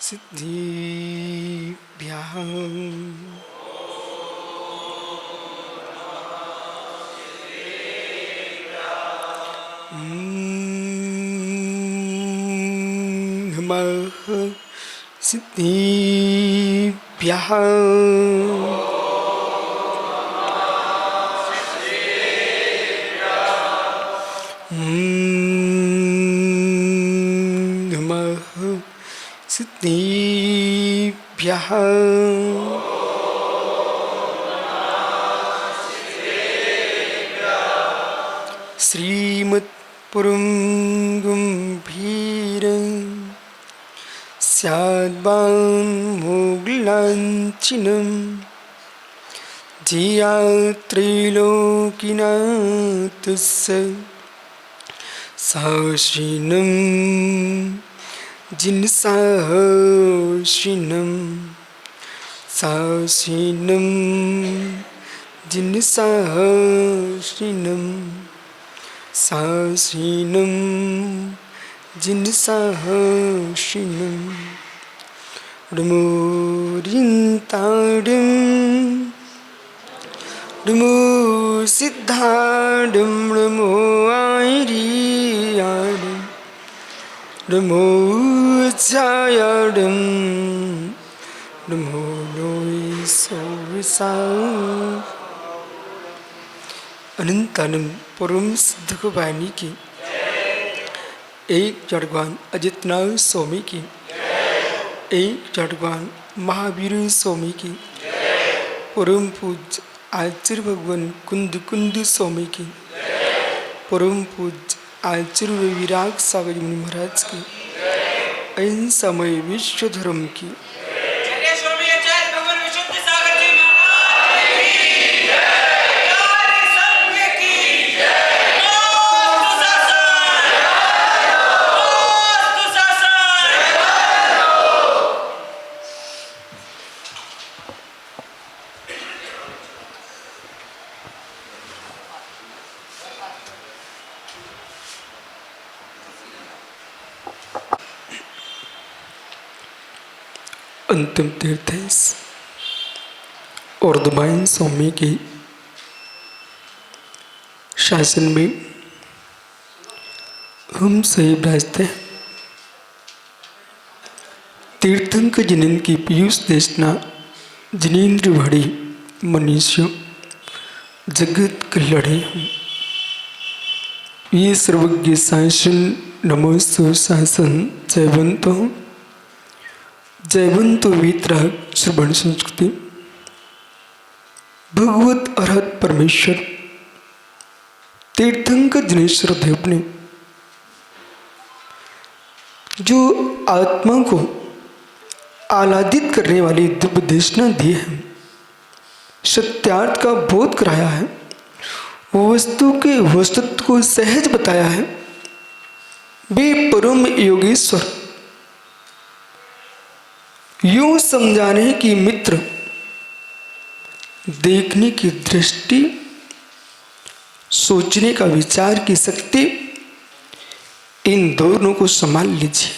सिद्धिभ्यः नमः सिद्धिभ्यः नमः सिद्धिभ्यः श्रीमत्पुरुं गम्भीरं स्याद्वान्मोगलाञ्छिनं धिया त्रैलोक्यनाथस्य सहस्रिनं जिनसहस्रिनं सहस्रिनं जिनसहस्रिनं सहस्रिनं जिनसहस्रिनं नमोरिन्ताडं नमो सिद्धाडं नमो आयर्याडं नमो छायाडं नमो लोयसोसा अनंतानंद परम सिद्ध वाणी की एक जड़वान अजितनाथ स्वामी की एक जड़वान महावीर स्वामी की परम पूज्य आचार्य भगवान कुंद कुंद स्वामी की परम पूज्य आचार्य विराग सागर मुनि महाराज की ऐन समय विश्व धर्म की अंतिम तीर्थ और दुबाइन स्वामी के शासन में हम सही विराजते हैं। तीर्थंक जिनेन्द्र की पीयूष देशना जिनेन्द्र भड़ी मनुष्यों जगत कल्याणी हम ये सर्वज्ञ शासन नमोस्तु शासन जयवंतो जयवंतो वीतराग श्रवण संस्कृति भगवत अरहत परमेश्वर तीर्थंकर दिनेश्वर देव ने जो आत्मा को आह्लादित करने वाली दिव्य देशना दी है, सत्यार्थ का बोध कराया है, वस्तु के वस्तुत्व को सहज बताया है। वे परम योगेश्वर यूं समझाने की मित्र, देखने की दृष्टि, सोचने का विचार की शक्ति, इन दोनों को संभाल लीजिए।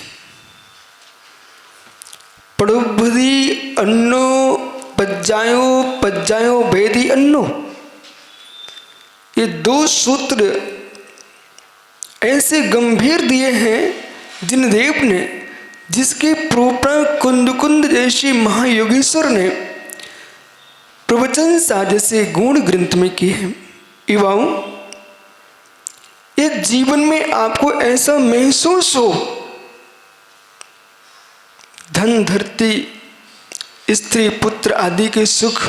पड़ोबधी अन्नो पज्जायो पज्जायो भेदी अन्नो, ये दो सूत्र ऐसे गंभीर दिए हैं जिन देव ने, जिसके प्रोपण कुंद कुंद जैसे महायोगेश्वर ने प्रवचन साझे से गुण ग्रंथ में किए हैं। युवाओं, एक जीवन में आपको ऐसा महसूस हो, धन धरती स्त्री पुत्र आदि के सुख,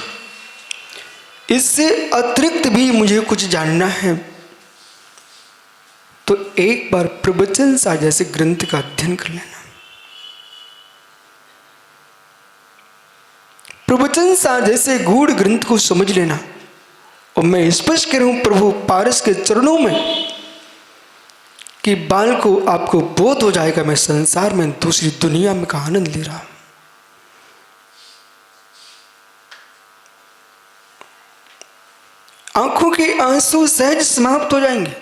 इससे अतिरिक्त भी मुझे कुछ जानना है, तो एक बार प्रवचन साझा से ग्रंथ का अध्ययन कर लेना। प्रवचन साझे से गूढ़ ग्रंथ को समझ लेना। और मैं स्पष्ट कह रहा हूं प्रभु पारस के चरणों में कि बाल को आपको बोध हो जाएगा, मैं संसार में दूसरी दुनिया में का आनंद ले रहा हूं। आंखों के आंसू सहज समाप्त हो जाएंगे,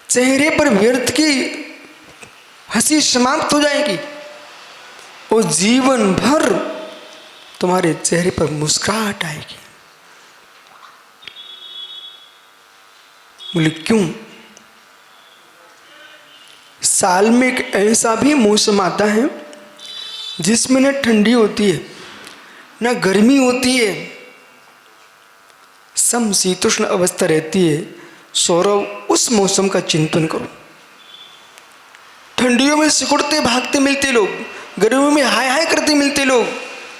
चेहरे पर व्यर्थ की हंसी समाप्त हो जाएगी। वो जीवन भर तुम्हारे चेहरे पर मुस्कुराहट आएगी। बोले क्यों? साल में एक ऐसा भी मौसम आता है जिसमें न ठंडी होती है न गर्मी होती है, समशीतोष्ण अवस्था रहती है। सौरव, उस मौसम का चिंतन करो। ठंडियों में सिकुड़ते भागते मिलते लोग, गर्मियों में हाय हाय करते मिलते लोग,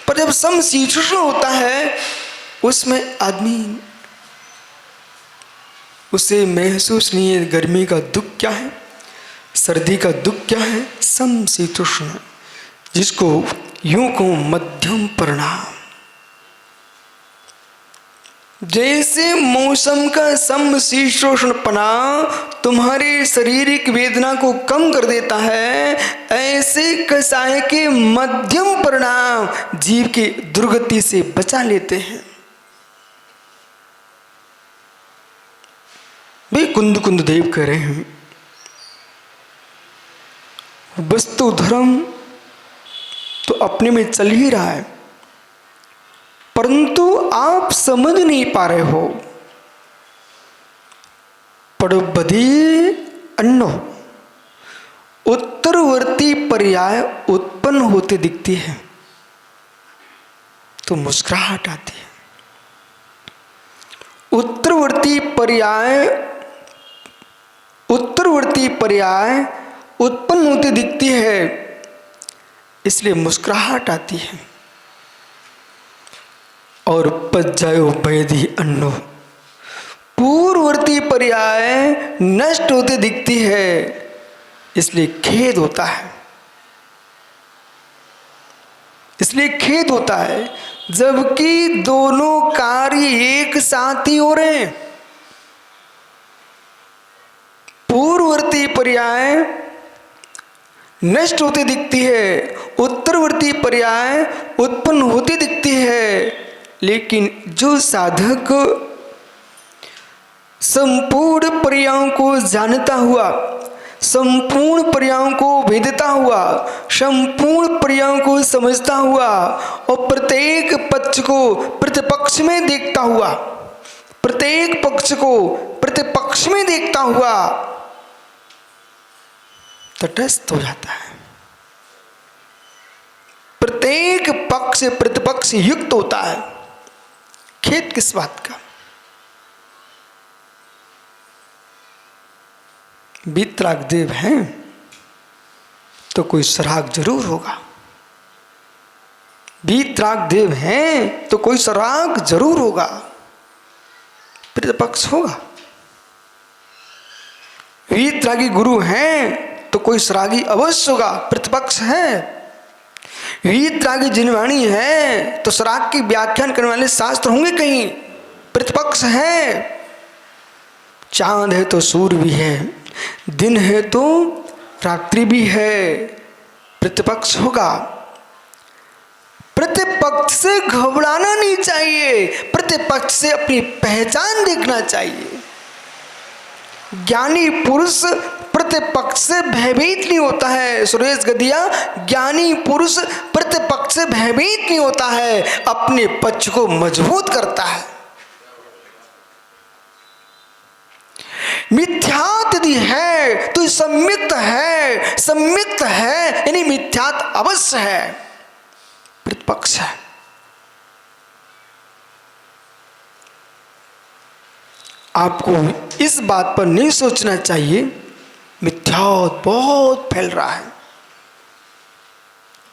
पर जब समशीतोष्ण होता है उसमें आदमी उसे महसूस नहीं है। गर्मी का दुख क्या है, सर्दी का दुख क्या है, समशीतोष्ण, जिसको यूं कहूं मध्यम परिणाम। जैसे मौसम का समशीतोष्णपना तुम्हारे शारीरिक वेदना को कम कर देता है, ऐसे कसाय के मध्यम परिणाम जीव की दुर्गति से बचा लेते हैं। वे कुंद कुंद देव कह रहे हैं, वस्तु धर्म तो अपने में चल ही रहा है, परंतु आप समझ नहीं पा रहे हो। पड़बधी अन्नो, उत्तरवर्ती पर्याय उत्पन्न होते दिखती है तो मुस्कुराहट आती है। उत्तरवर्ती पर्याय उत्पन्न होती दिखती है, इसलिए मुस्कुराहट आती है। और पज्जायो वैधि अन्नो, पूर्ववर्ती पर्याय नष्ट होते दिखती है, इसलिए खेद होता है। जबकि दोनों कार्य एक साथ ही हो रहे हैं। पूर्ववर्ती पर्याय नष्ट होती दिखती है, उत्तरवर्ती पर्याय उत्पन्न होती दिखती है, लेकिन जो साधक संपूर्ण पर्यायों को जानता हुआ, संपूर्ण पर्यायों को भेदता हुआ, संपूर्ण पर्यायों को समझता हुआ और प्रत्येक पक्ष को प्रतिपक्ष में देखता हुआ, प्रत्येक पक्ष को प्रतिपक्ष में देखता हुआ तटस्थ हो जाता है। प्रत्येक पक्ष प्रतिपक्ष युक्त होता है। खेद किस बात का? वीतराग देव हैं तो कोई सराग जरूर होगा। वीतराग देव हैं तो कोई सराग जरूर होगा, प्रतिपक्ष होगा। वीतरागी गुरु हैं तो कोई सरागी अवश्य होगा, प्रतिपक्ष है। वीतरागी जिनवाणी है तो सराग की व्याख्यान करने वाले शास्त्र होंगे कहीं, प्रतिपक्ष है। चांद है तो सूर्य भी है, दिन है तो रात्रि भी है, प्रतिपक्ष होगा। प्रतिपक्ष से घबराना नहीं चाहिए, प्रतिपक्ष से अपनी पहचान देखना चाहिए। ज्ञानी पुरुष प्रतिपक्ष से भयभीत नहीं होता है। सुरेश गदिया, ज्ञानी पुरुष प्रतिपक्ष से भयभीत नहीं होता है, अपने पक्ष को मजबूत करता है। मिथ्यात यदि है तो सम्यक्त है, सम्यक्त है यानी मिथ्यात अवश्य है, प्रतिपक्ष है। आपको इस बात पर नहीं सोचना चाहिए मिथ्यात बहुत फैल रहा है,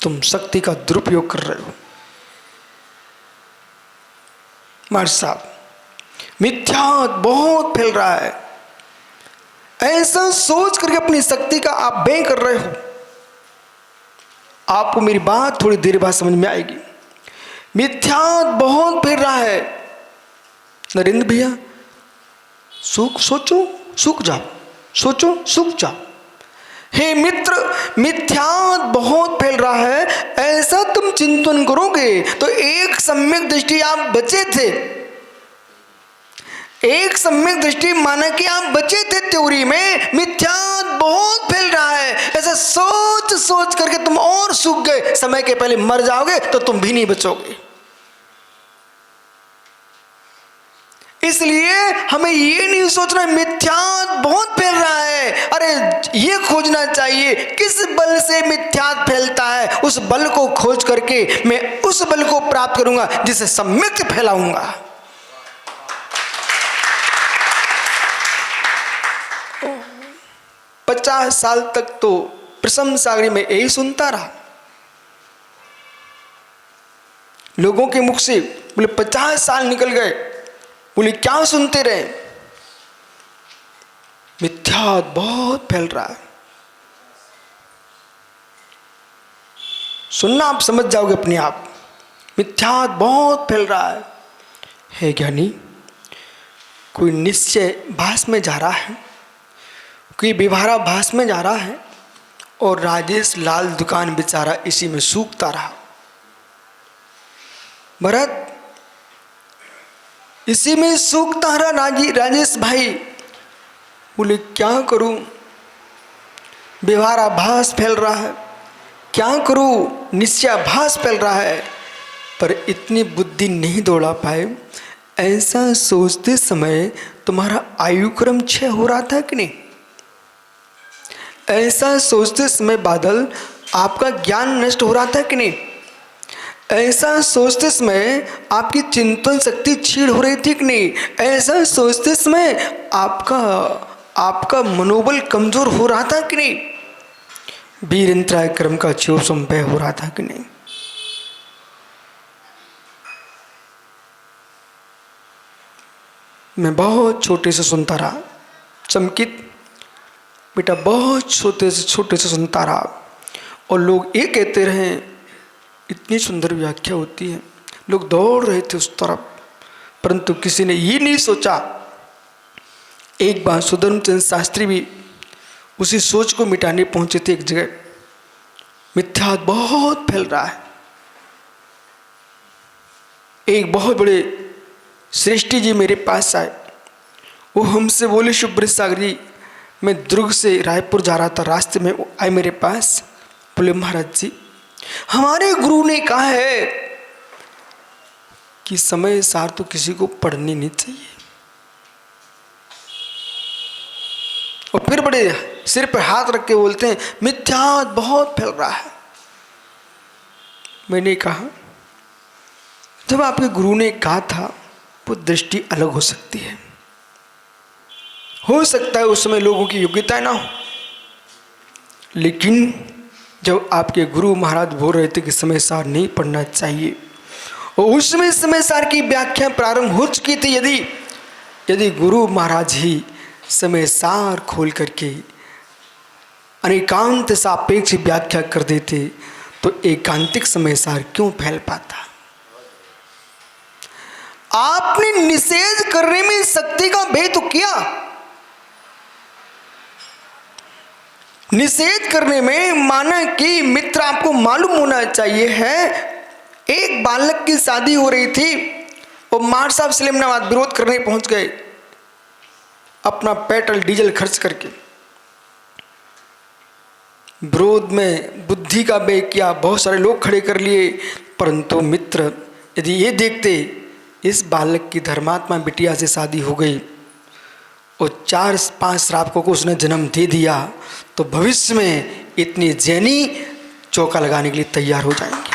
तुम शक्ति का दुरुपयोग कर रहे हो। मार साहब, मिथ्यात बहुत फैल रहा है, ऐसा सोच करके अपनी शक्ति का आप व्यय कर रहे हो। आपको मेरी बात थोड़ी देर बाद समझ में आएगी। मिथ्यात बहुत फैल रहा है। नरेंद्र भैया, सोचो सूख जाओ, सोचो सूख जाओ। हे मित्र, मिथ्यात बहुत फैल रहा है, ऐसा तुम चिंतन करोगे तो एक सम्यक दृष्टि आप बचे थे, एक सम्यक दृष्टि माना कि आप बचे थे थ्योरी में, मिथ्यात्व बहुत फैल रहा है, ऐसा सोच सोच करके तुम और सूख गए, समय के पहले मर जाओगे तो तुम भी नहीं बचोगे। इसलिए हमें ये नहीं सोचना मिथ्यात्व बहुत फैल रहा है, अरे ये खोजना चाहिए किस बल से मिथ्यात्व फैलता है, उस बल को खोज करके मैं उस बल को प्राप्त करूंगा जिसे सम्यक फैलाऊंगा। 50 साल तक तो प्रशम सागरी में यही सुनता रहा लोगों के मुख से। बोले 50 साल निकल गए, बोले क्या सुनते रहे, मिथ्यात्व बहुत फैल रहा है। सुनना, आप समझ जाओगे अपने आप, मिथ्यात्व बहुत फैल रहा है ज्ञानी। कोई निश्चय भास में जा रहा है, कोई विभाराभास में जा रहा है, और राजेश लाल दुकान बेचारा इसी में सूखता रहा। भरत इसी में सूखता रहा राजेश भाई। बोले क्या करूं, विभाराभास फैल रहा है, क्या करूं, निश्चयाभास फैल रहा है, पर इतनी बुद्धि नहीं दौड़ा पाए। ऐसा सोचते समय तुम्हारा आयु क्रम क्षय हो रहा था कि नहीं? ऐसा सोचते समय बादल आपका ज्ञान नष्ट हो रहा था कि नहीं? ऐसा सोचते समय आपकी चिंतन शक्ति क्षीण हो रही थी कि नहीं? ऐसा सोचते समय आपका मनोबल कमजोर हो रहा था कि नहीं? वीरंत्राय क्रम का क्षोभ संभय हो रहा था कि नहीं? मैं बहुत छोटे से सुनता रहा, चमकित बेटा बहुत छोटे से सुनता रहा, और लोग ये कहते रहे इतनी सुंदर व्याख्या होती है, लोग दौड़ रहे थे उस तरफ, परंतु किसी ने ये नहीं सोचा। एक बार सुधर्मचंद शास्त्री भी उसी सोच को मिटाने पहुंचे थे एक जगह, मिथ्यात्व बहुत फैल रहा है। एक बहुत बड़े श्रेष्ठी जी मेरे पास आए, वो हमसे बोले शुभ्र सागर जी, मैं दुर्ग से रायपुर जा रहा था, रास्ते में आए मेरे पास, बोले महाराज जी हमारे गुरु ने कहा है कि समय सार तो किसी को पढ़नी नहीं चाहिए, और फिर बड़े सिर पर हाथ रख के बोलते हैं मिथ्यात्व बहुत फैल रहा है। मैंने कहा जब आपके गुरु ने कहा था वो दृष्टि अलग हो सकती है, हो सकता है उस समय लोगों की योग्यता ना हो, लेकिन जब आपके गुरु महाराज बोल रहे थे कि समय सार नहीं पढ़ना चाहिए, और उसमें समय सार की व्याख्या प्रारंभ हो चुकी थी, यदि गुरु महाराज ही समय सार खोल करके अनेकांत सापेक्ष व्याख्या कर देते तो एकांतिक समय सार क्यों फैल पाता? आपने निषेध करने में शक्ति का भेद तो किया, निषेध करने में माना कि मित्र आपको मालूम होना चाहिए है, एक बालक की शादी हो रही थी और मार साहब सलेमनाबाद विरोध करने पहुंच गए, अपना पेट्रोल डीजल खर्च करके विरोध में बुद्धि का व्यय किया, बहुत सारे लोग खड़े कर लिए, परंतु मित्र यदि ये देखते इस बालक की धर्मात्मा बिटिया से शादी हो गई और 4-5 श्रावकों को उसने जन्म दे दिया, तो भविष्य में इतनी जैनी चौका लगाने के लिए तैयार हो जाएंगे।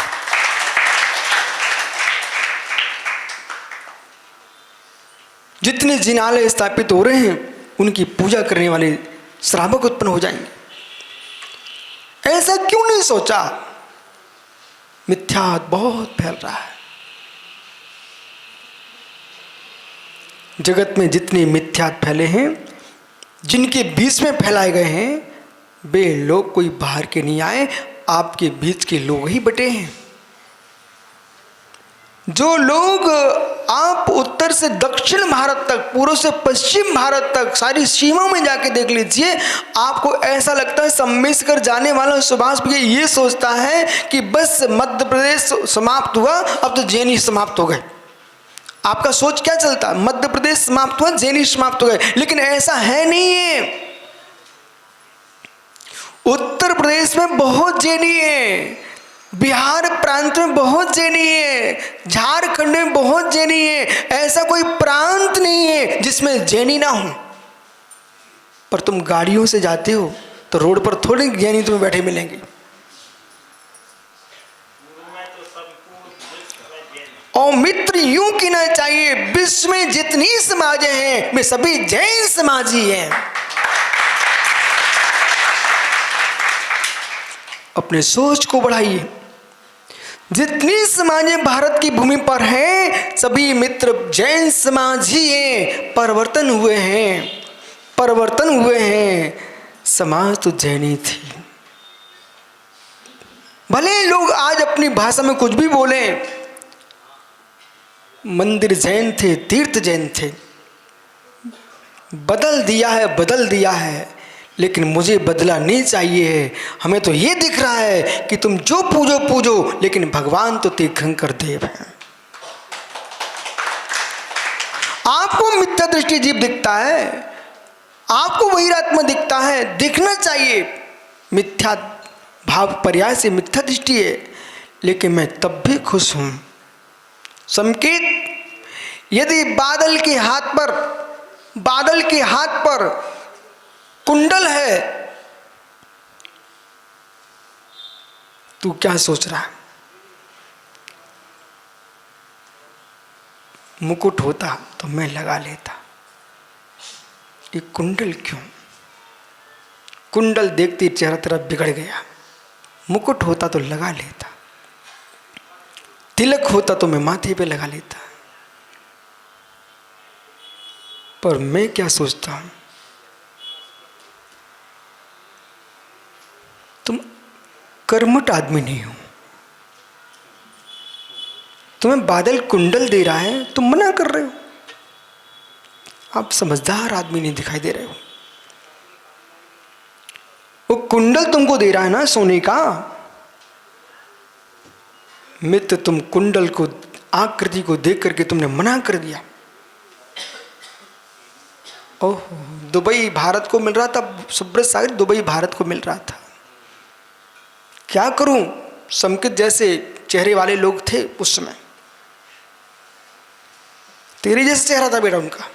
जितने जिनालय स्थापित हो रहे हैं उनकी पूजा करने वाले श्रावक उत्पन्न हो जाएंगे। ऐसा क्यों नहीं सोचा? मिथ्यात्व बहुत फैल रहा है। जगत में जितने मिथ्यात्व फैले हैं, जिनके बीच में फैलाए गए हैं, वे लोग कोई बाहर के नहीं आए, आपके बीच के लोग ही बटे हैं। जो लोग आप उत्तर से दक्षिण भारत तक, पूर्व से पश्चिम भारत तक सारी सीमा में जाके देख लीजिए, आपको ऐसा लगता है सम्मेशकर जाने वाला सुभाष भी ये सोचता है कि बस मध्य प्रदेश समाप्त हुआ, अब तो जैन ही समाप्त हो गए। आपका सोच क्या चलता, मध्य प्रदेश समाप्त हुआ, जैनी समाप्त हो गए, लेकिन ऐसा है नहीं है। उत्तर प्रदेश में बहुत जैनी है, बिहार प्रांत में बहुत जैनी है, झारखंड में बहुत जैनी है। ऐसा कोई प्रांत नहीं है जिसमें जैनी ना हो। पर तुम गाड़ियों से जाते हो तो रोड पर थोड़े जैनी तुम्हें बैठे मिलेंगे। और मित्र यूं कहना चाहिए, विश्व में जितनी समाजें हैं वे सभी जैन समाज ही हैं। अपने सोच को बढ़ाइए। जितनी समाजें भारत की भूमि पर हैं सभी मित्र जैन समाज ही हैं। परिवर्तन हुए हैं, परिवर्तन हुए हैं। समाज तो जैनी थी। भले लोग आज अपनी भाषा में कुछ भी बोलें, मंदिर जैन थे, तीर्थ जैन थे। बदल दिया है, बदल दिया है, लेकिन मुझे बदला नहीं चाहिए। हमें तो ये दिख रहा है कि तुम जो पूजो पूजो, लेकिन भगवान तो तीर्थंकर देव है। आपको मिथ्या दृष्टि जीव दिखता है, आपको वही आत्मा दिखता है, दिखना चाहिए। मिथ्या भाव पर्याय से मिथ्या दृष्टि है, लेकिन मैं तब भी खुश हूं। संकेत, यदि बादल के हाथ पर कुंडल है, तू क्या सोच रहा है? मुकुट होता तो मैं लगा लेता, ये कुंडल क्यों? कुंडल देखते चेहरा तेरा बिगड़ गया। मुकुट होता तो लगा लेता, तिलक होता तो मैं माथे पे लगा लेता। पर मैं क्या सोचता हूं, तुम कर्मठ आदमी नहीं हो। तुम्हें बादल कुंडल दे रहा है, तुम मना कर रहे हो। आप समझदार आदमी नहीं दिखाई दे रहे हो। वो कुंडल तुमको दे रहा है ना सोने का। मित्र, तुम कुंडल को, आकृति को देख करके तुमने मना कर दिया। ओह, दुबई भारत को मिल रहा था, सुब्रत सागर दुबई भारत को मिल रहा था। क्या करूं, संकेत जैसे चेहरे वाले लोग थे उस समय, तेरे जैसा चेहरा था बेटा उनका।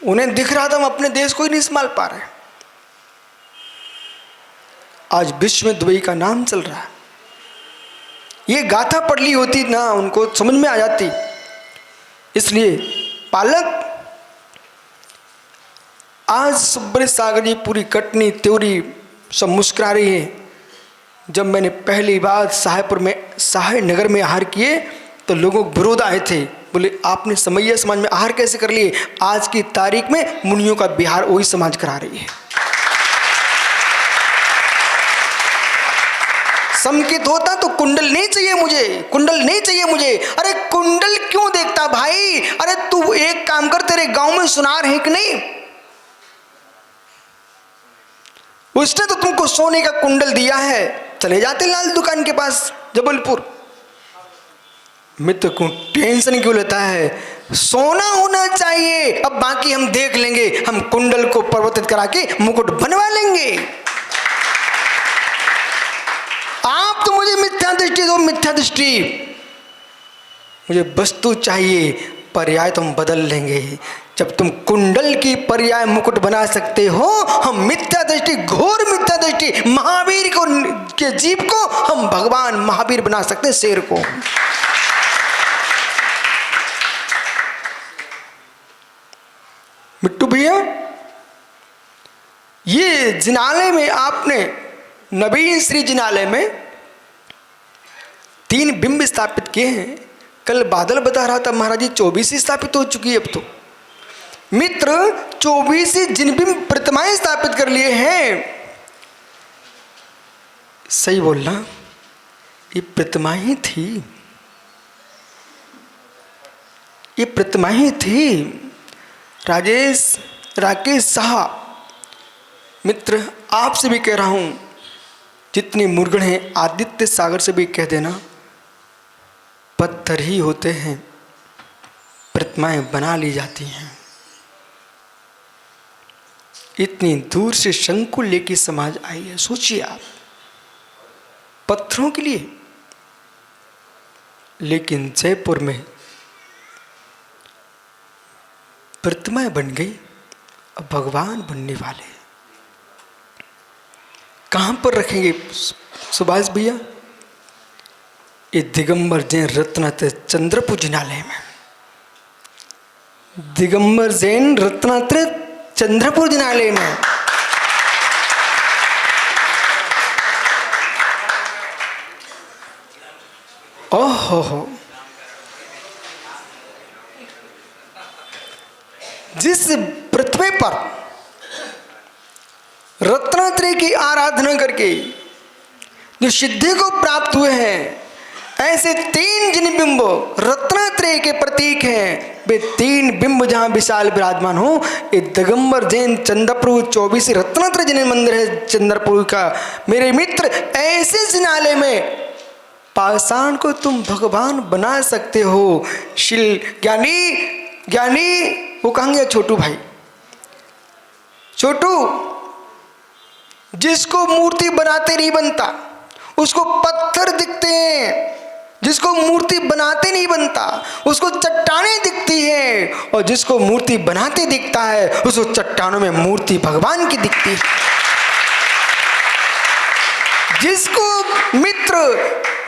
उन्हें दिख रहा था हम अपने देश को ही नहीं संभाल पा रहे। आज विश्व में दुबई का नाम चल रहा है। ये गाथा पढ़ ली होती ना, उनको समझ में आ जाती। इसलिए पालक, आज सुब्रत सागर जी पूरी कटनी त्योरी सब मुस्कुरा रही है। जब मैंने पहली बार सहाय नगर में आहार किए तो लोगों को विरोध आए थे, बोले आपने समैया समाज में आहार कैसे कर लिए? आज की तारीख में मुनियों का बिहार वही समाज करा रही है। संकेत होता तो कुंडल नहीं चाहिए मुझे, कुंडल नहीं चाहिए मुझे। अरे कुंडल क्यों देखता भाई? अरे तू एक काम कर, तेरे गांव में सुनार है कि नहीं? उसने तो तुमको सोने का कुंडल दिया है, चले जाते लाल दुकान के पास जबलपुर। मित्र को टेंशन क्यों लेता है? सोना होना चाहिए, अब बाकी हम देख लेंगे। हम कुंडल को परिवर्तित करा के मुकुट बनवा लेंगे। आप तो मुझे मिथ्या दृष्टि दो, मिथ्या दृष्टि। मुझे वस्तु चाहिए, पर्याय तो हम बदल लेंगे। जब तुम कुंडल की पर्याय मुकुट बना सकते हो, हम मिथ्या दृष्टि, घोर मिथ्या दृष्टि महावीर को के जीव को हम भगवान महावीर बना सकते हैं, शेर को। मिट्टू भैया, ये जिनालय में आपने नवीन श्री जिनालय में 3 बिंब स्थापित किए हैं। कल बादल बता रहा था महाराज जी 24 स्थापित हो चुकी है अब तो। मित्र, 24 जिन बिंब प्रतिमाएं स्थापित कर लिए हैं। सही बोलना, ये प्रतिमाएं थी, ये प्रतिमाएं थी। राकेश साहब, मित्र आपसे भी कह रहा हूं, जितने मुर्गण हैं आदित्य सागर से भी कह देना, पत्थर ही होते हैं, प्रतिमाएं बना ली जाती हैं। इतनी दूर से शंकु लेके समाज आई है, सोचिए आप, पत्थरों के लिए। लेकिन जयपुर में प्रतिमाएं बन गई, अब भगवान बनने वाले। कहां पर रखेंगे सुभाष भैया? ये दिगंबर जैन रत्नात्रय चंद्रपुर जिनालय में। दिगंबर जैन रत्नात्रय चंद्रपुर जिनालय में। ओहो हो, जिस पृथ्वी पर रत्नात्रय की आराधना करके जो सिद्धि को प्राप्त हुए हैं, ऐसे 3 जिन बिंब रत्नात्रय के प्रतीक हैं, वे 3 बिंब जहां विशाल विराजमान हो, ये दिगंबर जैन चंद्रपुर 24 रत्नात्रय जिन मंदिर है चंद्रपुर का। मेरे मित्र, ऐसे जिनालय में पाषाण को तुम भगवान बना सकते हो। शिल ज्ञानी वो कहेंगे छोटू भाई, छोटू, जिसको मूर्ति बनाते नहीं बनता उसको पत्थर दिखते हैं, जिसको मूर्ति बनाते नहीं बनता उसको चट्टानें दिखती हैं, और जिसको मूर्ति बनाते दिखता है उसको चट्टानों में मूर्ति भगवान की दिखती है। जिसको मित्र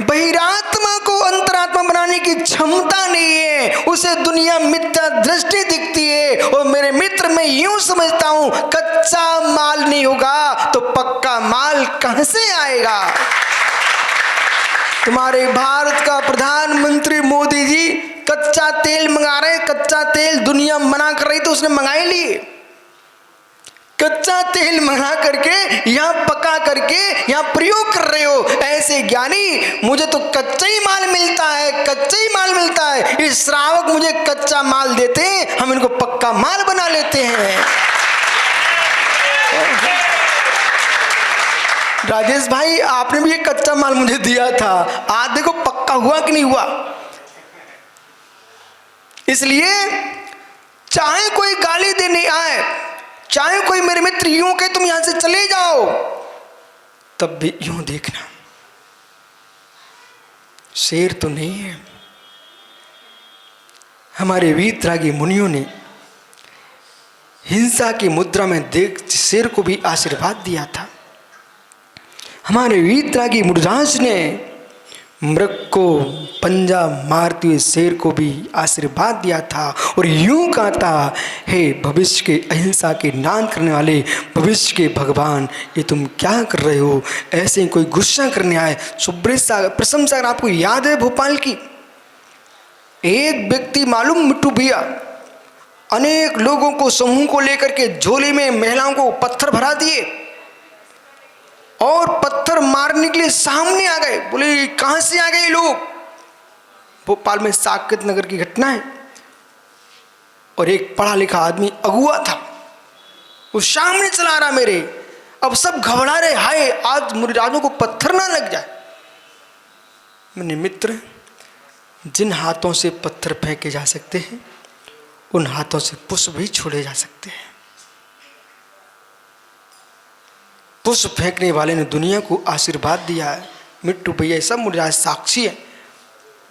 बहिरात्मा को अंतरात्मा बनाने की क्षमता नहीं है, उसे दुनिया मिथ्या दृष्टि दिखती है। और मेरे मित्र, मैं यूं समझता हूं, कच्चा माल नहीं होगा तो पक्का माल कहां से आएगा? तुम्हारे भारत का प्रधानमंत्री मोदी जी कच्चा तेल मंगा रहे, कच्चा तेल दुनिया मना कर रही तो उसने मंगा ही लिए। कच्चा तेल मंगा करके यहाँ पका करके यहाँ प्रयोग कर रहे हो। ऐसे ज्ञानी, मुझे तो कच्चा ही माल मिलता है, कच्चा ही माल मिलता है। इस श्रावक मुझे कच्चा माल देते हैं, हम इनको पक्का माल बना लेते हैं। राजेश भाई, आपने भी ये कच्चा माल मुझे दिया था, आज देखो पक्का हुआ कि नहीं हुआ। इसलिए चाहे कोई गाली देने आए, चाहे कोई मेरे मित्र यूं कहे तुम यहां से चले जाओ, तब भी यूं देखना, शेर तो नहीं है। हमारे वीतरागी मुनियों ने हिंसा की मुद्रा में देख शेर को भी आशीर्वाद दिया था। हमारे वीतरागी मुनिराज ने मृग को पंजा मारते हुए शेर को भी आशीर्वाद दिया था और यूं कहा था, हे भविष्य के अहिंसा के नाम करने वाले भविष्य के भगवान, ये तुम क्या कर रहे हो? ऐसे कोई गुस्सा करने आए। सुब्रत सागर, प्रसम सागर, आपको याद है भोपाल की? एक व्यक्ति मालूम मिट्टू भैया, अनेक लोगों को समूह को लेकर के झोले में महिलाओं को पत्थर भरा दिए और पत्थर मारने के लिए सामने आ गए। बोले कहां से आ गए लोग? भोपाल में साकेत नगर की घटना है। और एक पढ़ा लिखा आदमी अगुआ था, वो सामने चला रहा मेरे। अब सब घबरा रहे, हाय आज मुनिराजों को पत्थर ना लग जाए। मैंने मित्र, जिन हाथों से पत्थर फेंके जा सकते हैं उन हाथों से पुष्प भी छोड़े जा सकते हैं। पुष्प फेंकने वाले ने दुनिया को आशीर्वाद दिया है। मिट्टू भैया सब मुनिराज साक्षी है।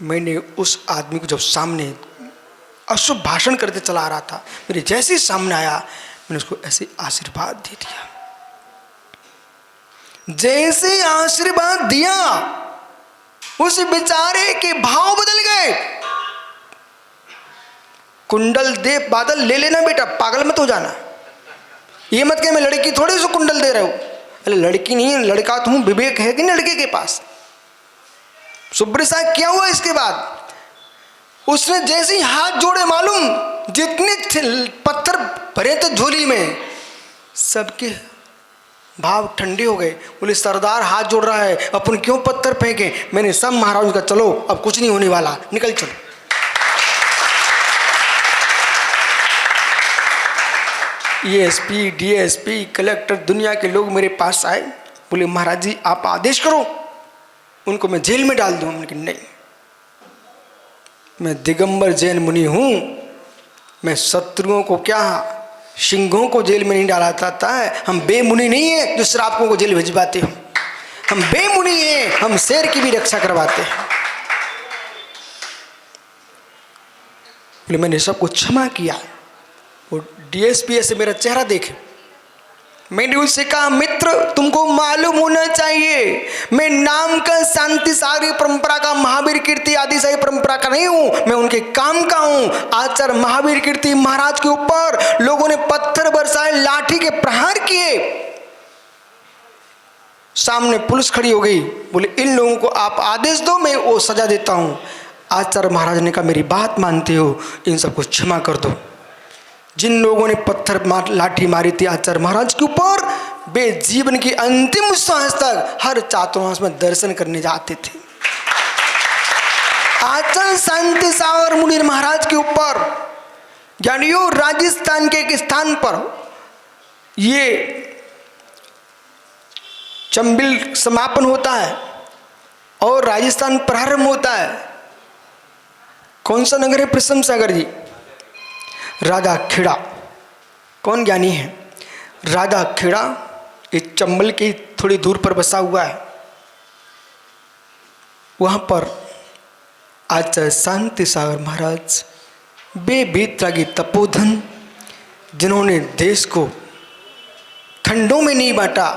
मैंने उस आदमी को जब सामने अशुभ भाषण करते चला आ रहा था, मेरे जैसे ही सामने आया मैंने उसको ऐसे आशीर्वाद दे दिया। जैसे आशीर्वाद दिया उस बेचारे के भाव बदल गए। कुंडल दे बादल ले लेना बेटा, पागल मत हो जाना। ये मत कह मैं लड़की थोड़ी सी कुंडल दे रहा हूं। अरे लड़की नहीं है, लड़का तुम, विवेक है कि नहीं लड़के के पास? सुब्रत साहब क्या हुआ इसके बाद? उसने जैसे ही हाथ जोड़े, मालूम जितने पत्थर भरे थे झोली में, सबके भाव ठंडे हो गए। बोले सरदार हाथ जोड़ रहा है, अपन क्यों पत्थर फेंके? मैंने सब महाराज का, चलो अब कुछ नहीं होने वाला, निकल चलो। एसपी, डीएसपी, कलेक्टर, दुनिया के लोग मेरे पास आए। बोले महाराज जी आप आदेश करो, उनको मैं जेल में डाल दूं। मैंने कहा नहीं, मैं दिगंबर जैन मुनि हूँ। मैं शत्रुओं को क्या, सिंहों को जेल में नहीं डाला जाता है। हम बेमुनि नहीं है जो श्रापकों को जेल भिजवाते हो। हम बेमुनि हैं, हम शेर की भी रक्षा करवाते हैं। बोले मैंने सबको क्षमा किया। वो डीएसपी से मेरा चेहरा देखे, मैंने उससे कहा मित्र तुमको मालूम होना चाहिए मैं नाम का शांति सागरी परंपरा का, महावीर कीर्ति आदि सारी परंपरा का नहीं हूं, मैं उनके काम का हूं। आचार्य महावीर कीर्ति महाराज के ऊपर लोगों ने पत्थर बरसाए, लाठी के प्रहार किए। सामने पुलिस खड़ी हो गई। बोले इन लोगों को आप आदेश दो, मैं वो सजा देता हूं। आचार्य महाराज ने कहा मेरी बात मानते हो, इन सबको क्षमा कर दो। जिन लोगों ने पत्थर लाठी मारी थी आचार्य महाराज के ऊपर, वे जीवन की अंतिम सांस तक हर चातुर्मास में दर्शन करने जाते थे। आचार्य शांति सागर मुनि महाराज के ऊपर ज्ञानियों राजस्थान के एक स्थान पर ये चंबिल समापन होता है और राजस्थान प्रारंभ होता है। कौन सा नगर है? प्रसम सागर जी। राजा खेड़ा, कौन ज्ञानी है? राजा खेड़ा इस चंबल की थोड़ी दूर पर बसा हुआ है। वहां पर आचार्य शांति सागर महाराज बेबीतरागी तपोधन, जिन्होंने देश को खंडों में नहीं बांटा,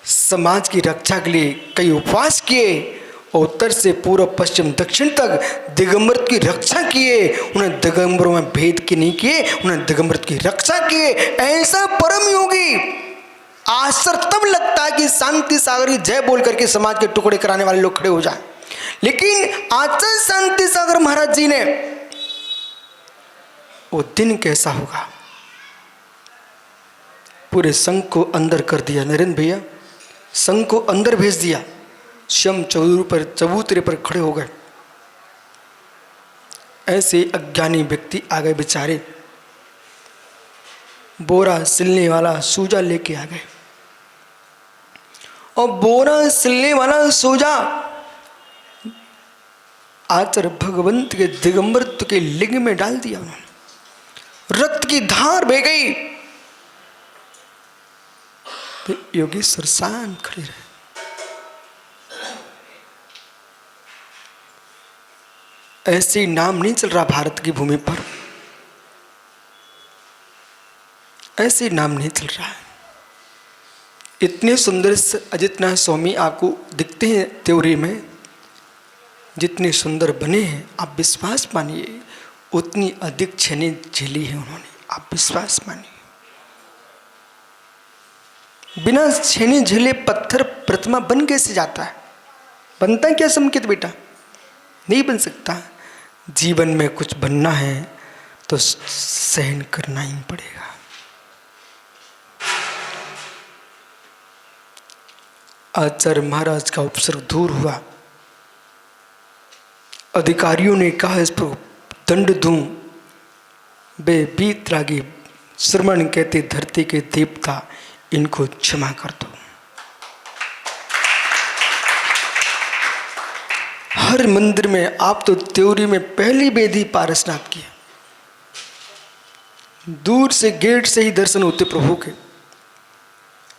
समाज की रक्षा के लिए कई उपवास किए और उत्तर से पूर्व पश्चिम दक्षिण तक दिगंबर की रक्षा किए। उन्हें दिगंबरों में भेद के नहीं किए, उन्हें दिगंबर की रक्षा किए। ऐसा परम योगी आश्चर्य तब लगता है कि शांति सागर की जय बोल करके समाज के टुकड़े कराने वाले लोग खड़े हो जाए। लेकिन आचार्य शांति सागर महाराज जी ने, वो दिन कैसा होगा, पूरे संघ को अंदर कर दिया। नरेंद्र भैया संघ को अंदर भेज दिया। स्वयं चबूतरे पर खड़े हो गए। ऐसे अज्ञानी व्यक्ति आ गए बेचारे, बोरा सिलने वाला सूजा लेके आ गए और बोरा सिलने वाला सूजा आचार्य भगवंत के दिगंबरत्व के लिंग में डाल दिया उन्होंने। रक्त की धार बह गई। तो योगेश्वर शांत खड़े रहे। ऐसे ही नाम नहीं चल रहा भारत की भूमि पर, ऐसे नाम नहीं चल रहा है। इतने सुंदर अजितनाथ स्वामी आपको दिखते हैं त्योरी में, जितने सुंदर बने हैं आप विश्वास मानिए, उतनी अधिक छेनी झेली है उन्होंने, आप विश्वास मानिए। बिना छेनी झेले पत्थर प्रतिमा बन कैसे जाता है? बनता है क्या संकेत बेटा? नहीं बन सकता। जीवन में कुछ बनना है तो सहन करना ही पड़ेगा। आचार्य महाराज का उपसर्ग दूर हुआ। अधिकारियों ने कहा इस पर दंड दूं। बेबीतरागी श्रमण कहते धरती के देवता, इनको क्षमा कर दो। हर मंदिर में आप तो त्योरी में पहली बेदी पारसनाथ की, दूर से गेट से ही दर्शन होते प्रभु के।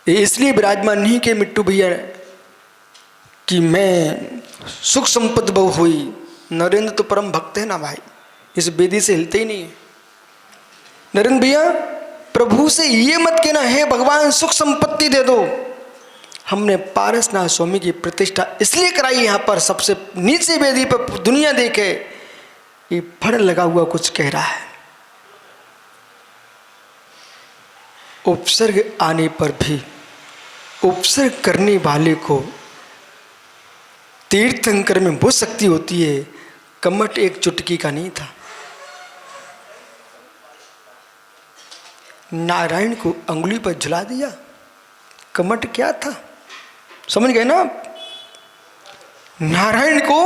ये इसलिए विराजमान नहीं के मिट्टू भैया कि मैं सुख संपत्ति बहु हुई। नरेंद्र तो परम भक्त है ना भाई, इस बेदी से हिलते ही नहीं है। नरेंद्र भैया प्रभु से ये मत कहना है भगवान सुख संपत्ति दे दो। हमने पारसनाथ स्वामी की प्रतिष्ठा इसलिए कराई यहाँ पर, सबसे नीचे वेदी पर दुनिया देखे ये फड़ लगा हुआ कुछ कह रहा है। उपसर्ग आने पर भी उपसर्ग करने वाले को तीर्थंकर में वो शक्ति होती है। कमट एक चुटकी का नहीं था। नारायण को अंगुली पर झुला दिया। कमट क्या था? समझ गए ना आप? नारायण को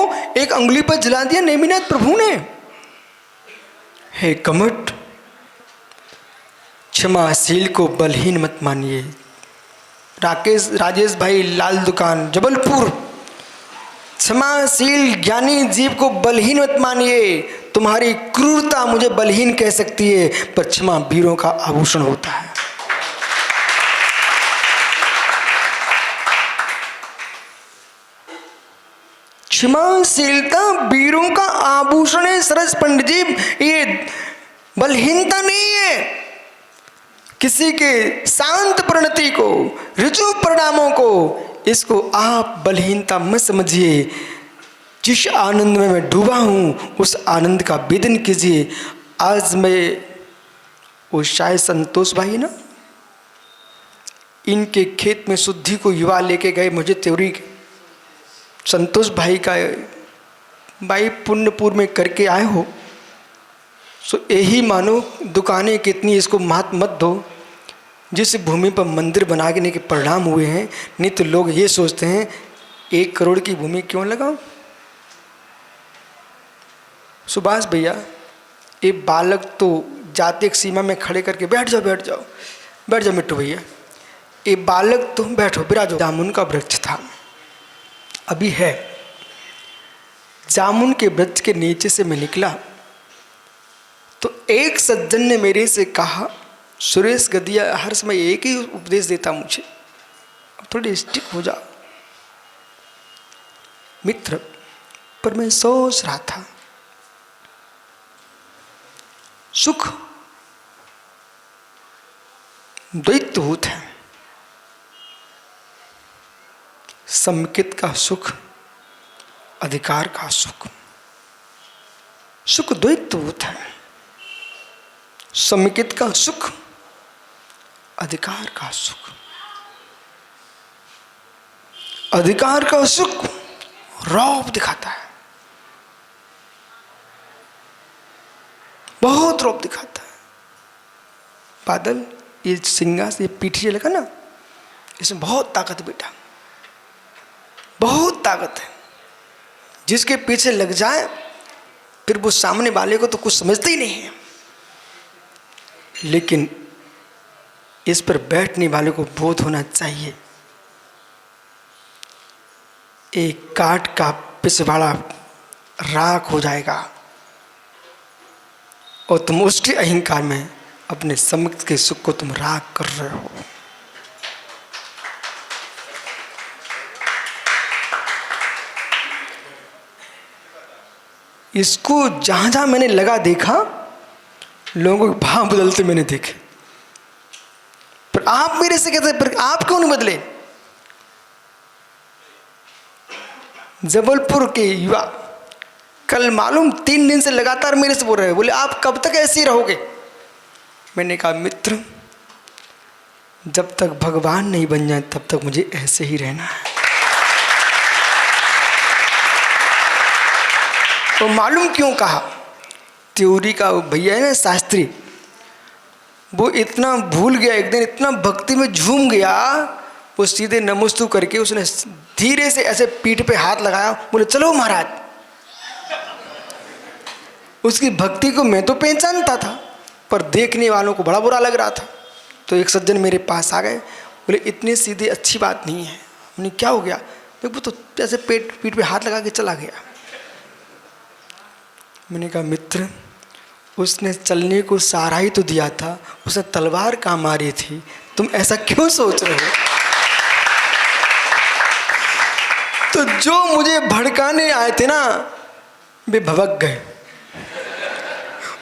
एक अंगुली पर जला दिया नेमिनाथ प्रभु ने। हे कमट, क्षमाशील को बलहीन मत मानिए। राजेश भाई लाल दुकान जबलपुर, क्षमाशील ज्ञानी जीव को बलहीन मत मानिए। तुम्हारी क्रूरता मुझे बलहीन कह सकती है, पर क्षमा वीरों का आभूषण होता है। क्षमाशीलता वीरों का आभूषण है सरस पंडित जी, ये बलहीनता नहीं है। किसी के शांत परिणति को, ऋजु परिणामों को, इसको आप बलहीनता मत समझिए। जिस आनंद में मैं डूबा हूँ उस आनंद का वेदन कीजिए। आज मैं, वो शायद संतोष भाई ना, इनके खेत में शुद्धि को युवा लेके गए, मुझे त्योरी संतोष भाई का, भाई पुण्यपुर में करके आए हो सो यही मानो दुकानें कितनी, इसको महत्व मत दो। जिस भूमि पर मंदिर बनाने के परिणाम हुए हैं, नहीं तो लोग ये सोचते हैं 1 करोड़ की भूमि क्यों लगाओ। सुभाष भैया, ये बालक तो जाति एक सीमा में खड़े करके बैठ जाओ बैठ जाओ बैठ जाओ मिट्टू भैया, ये बालक तुम बैठो बिराजो। जामुन का वृक्ष था, अभी है। जामुन के वृक्ष के नीचे से मैं निकला तो एक सज्जन ने मेरे से कहा, सुरेश गदिया हर समय एक ही उपदेश देता मुझे, अब थोड़ी स्टिक हो जाओ मित्र। पर मैं सोच रहा था, सुख द्वैतभूत है। समेकित का सुख, अधिकार का सुख। सुख द्वैतभूत है। समेकित का सुख, अधिकार का सुख। अधिकार का सुख रौब दिखाता है, बहुत रौब दिखाता है। बादल, ये सिंगा से पीठी लगा ना, इसमें बहुत ताकत बेटा, बहुत ताकत है। जिसके पीछे लग जाए फिर वो सामने वाले को तो कुछ समझते ही नहीं है, लेकिन इस पर बैठने वाले को बोध होना चाहिए। एक काट का पिछवाड़ा राख हो जाएगा और तुम उसके अहंकार में अपने समुख के सुख को तुम राख कर रहे हो। इसको जहां जहां मैंने लगा देखा, लोगों के भाव बदलते मैंने देखे। पर आप मेरे से कहते, पर आप क्यों नहीं बदले? जबलपुर के युवा कल मालूम 3 दिन से लगातार मेरे से बोल रहे हैं, बोले आप कब तक ऐसे ही रहोगे? मैंने कहा मित्र, जब तक भगवान नहीं बन जाए तब तक मुझे ऐसे ही रहना है। तो मालूम क्यों कहा? त्योरी का भैया है ना शास्त्री, वो इतना भूल गया, एक दिन इतना भक्ति में झूम गया, वो सीधे नमस्तु करके उसने धीरे से ऐसे पीठ पे हाथ लगाया, बोले चलो महाराज। उसकी भक्ति को मैं तो पहचानता था, पर देखने वालों को बड़ा बुरा लग रहा था। तो एक सज्जन मेरे पास आ गए, बोले इतने सीधे अच्छी बात नहीं है। मैंने क्या हो गया? वो तो ऐसे पीठ पे हाथ लगा के चला गया। मैंने कहा मित्र, उसने चलने को सहारा ही तो दिया था, उसने तलवार कहाँ मारी थी, तुम ऐसा क्यों सोच रहे हो? तो जो मुझे भड़काने आए थे ना, वे भड़क गए,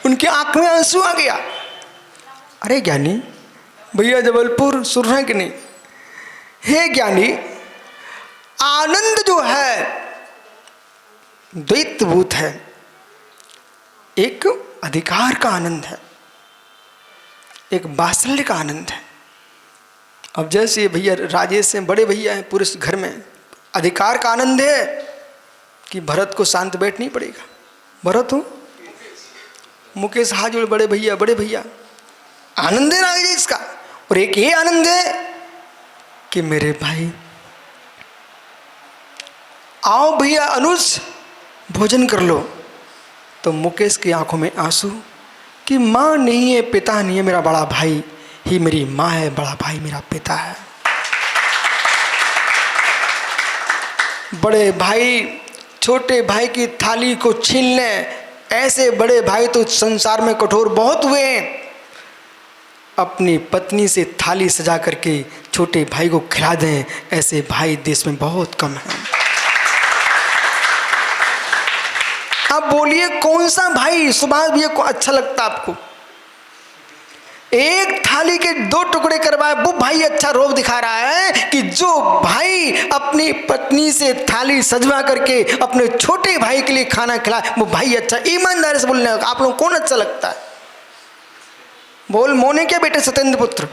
उनकी आंख में आंसू आ गया। अरे ज्ञानी भैया, जबलपुर सुन रहे हैं कि नहीं? हे ज्ञानी, आनंद जो है द्वैतभूत है। एक अधिकार का आनंद है, एक वात्सल्य का आनंद है। अब जैसे भैया राजेश हैं, बड़े भैया हैं पूरे घर में, अधिकार का आनंद है कि भरत को शांत बैठ नहीं पड़ेगा। भरत हो, मुकेश हाथ जोड़े, बड़े भैया, आनंद है राजेश का। और एक ये आनंद है कि मेरे भाई आओ भैया अनुज भोजन कर लो। तो मुकेश की आंखों में आंसू कि माँ नहीं है, पिता नहीं है, मेरा बड़ा भाई ही मेरी माँ है, बड़ा भाई मेरा पिता है। बड़े भाई छोटे भाई की थाली को छीन लें। ऐसे बड़े भाई तो संसार में कठोर बहुत हुए हैं। अपनी पत्नी से थाली सजा करके छोटे भाई को खिला दें, ऐसे भाई देश में बहुत कम हैं। आप बोलिए कौन सा भाई सुभाष भैया को अच्छा लगता आपको? एक थाली के 2 टुकड़े करवाए वो भाई अच्छा रोब दिखा रहा है कि जो भाई अपनी पत्नी से थाली सजवा करके अपने छोटे भाई के लिए खाना खिलाए वो भाई अच्छा। ईमानदारी से बोलने आप लोगों को कौन अच्छा लगता है? बोल मोने क्या बेटे सत्येंद्र पुत्र,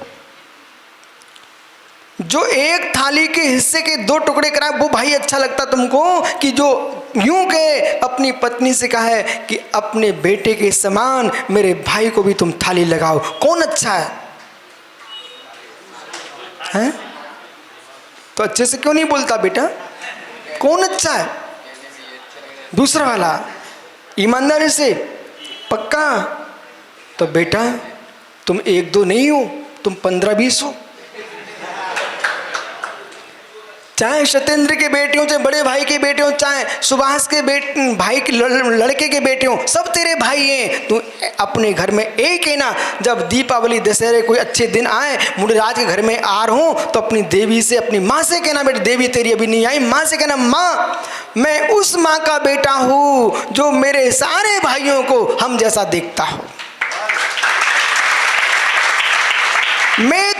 जो एक थाली के हिस्से के 2 टुकड़े कराए वो भाई अच्छा लगता तुमको, कि जो यूं के अपनी पत्नी से कहा है कि अपने बेटे के समान मेरे भाई को भी तुम थाली लगाओ? कौन अच्छा है? हैं? तो अच्छे से क्यों नहीं बोलता बेटा? कौन अच्छा है? दूसरा वाला ईमानदारी से पक्का? तो बेटा तुम 1-2 नहीं हो, तुम 15-20 हो। चाहे सत्येंद्र के बेटे हो, चाहे बड़े भाई के बेटे हो, चाहे सुभाष के भाई के लड़के के बेटे हो, सब तेरे भाई हैं। तू अपने घर में एक है ना। जब दीपावली दशहरे कोई अच्छे दिन आए, मुंडेराज के घर में आ रहा हूँ तो अपनी देवी से, अपनी माँ से कहना बेटी देवी तेरी अभी नहीं आई, माँ से कहना माँ मैं उस माँ का बेटा हूँ जो मेरे सारे भाइयों को हम जैसा देखता हूँ। मैं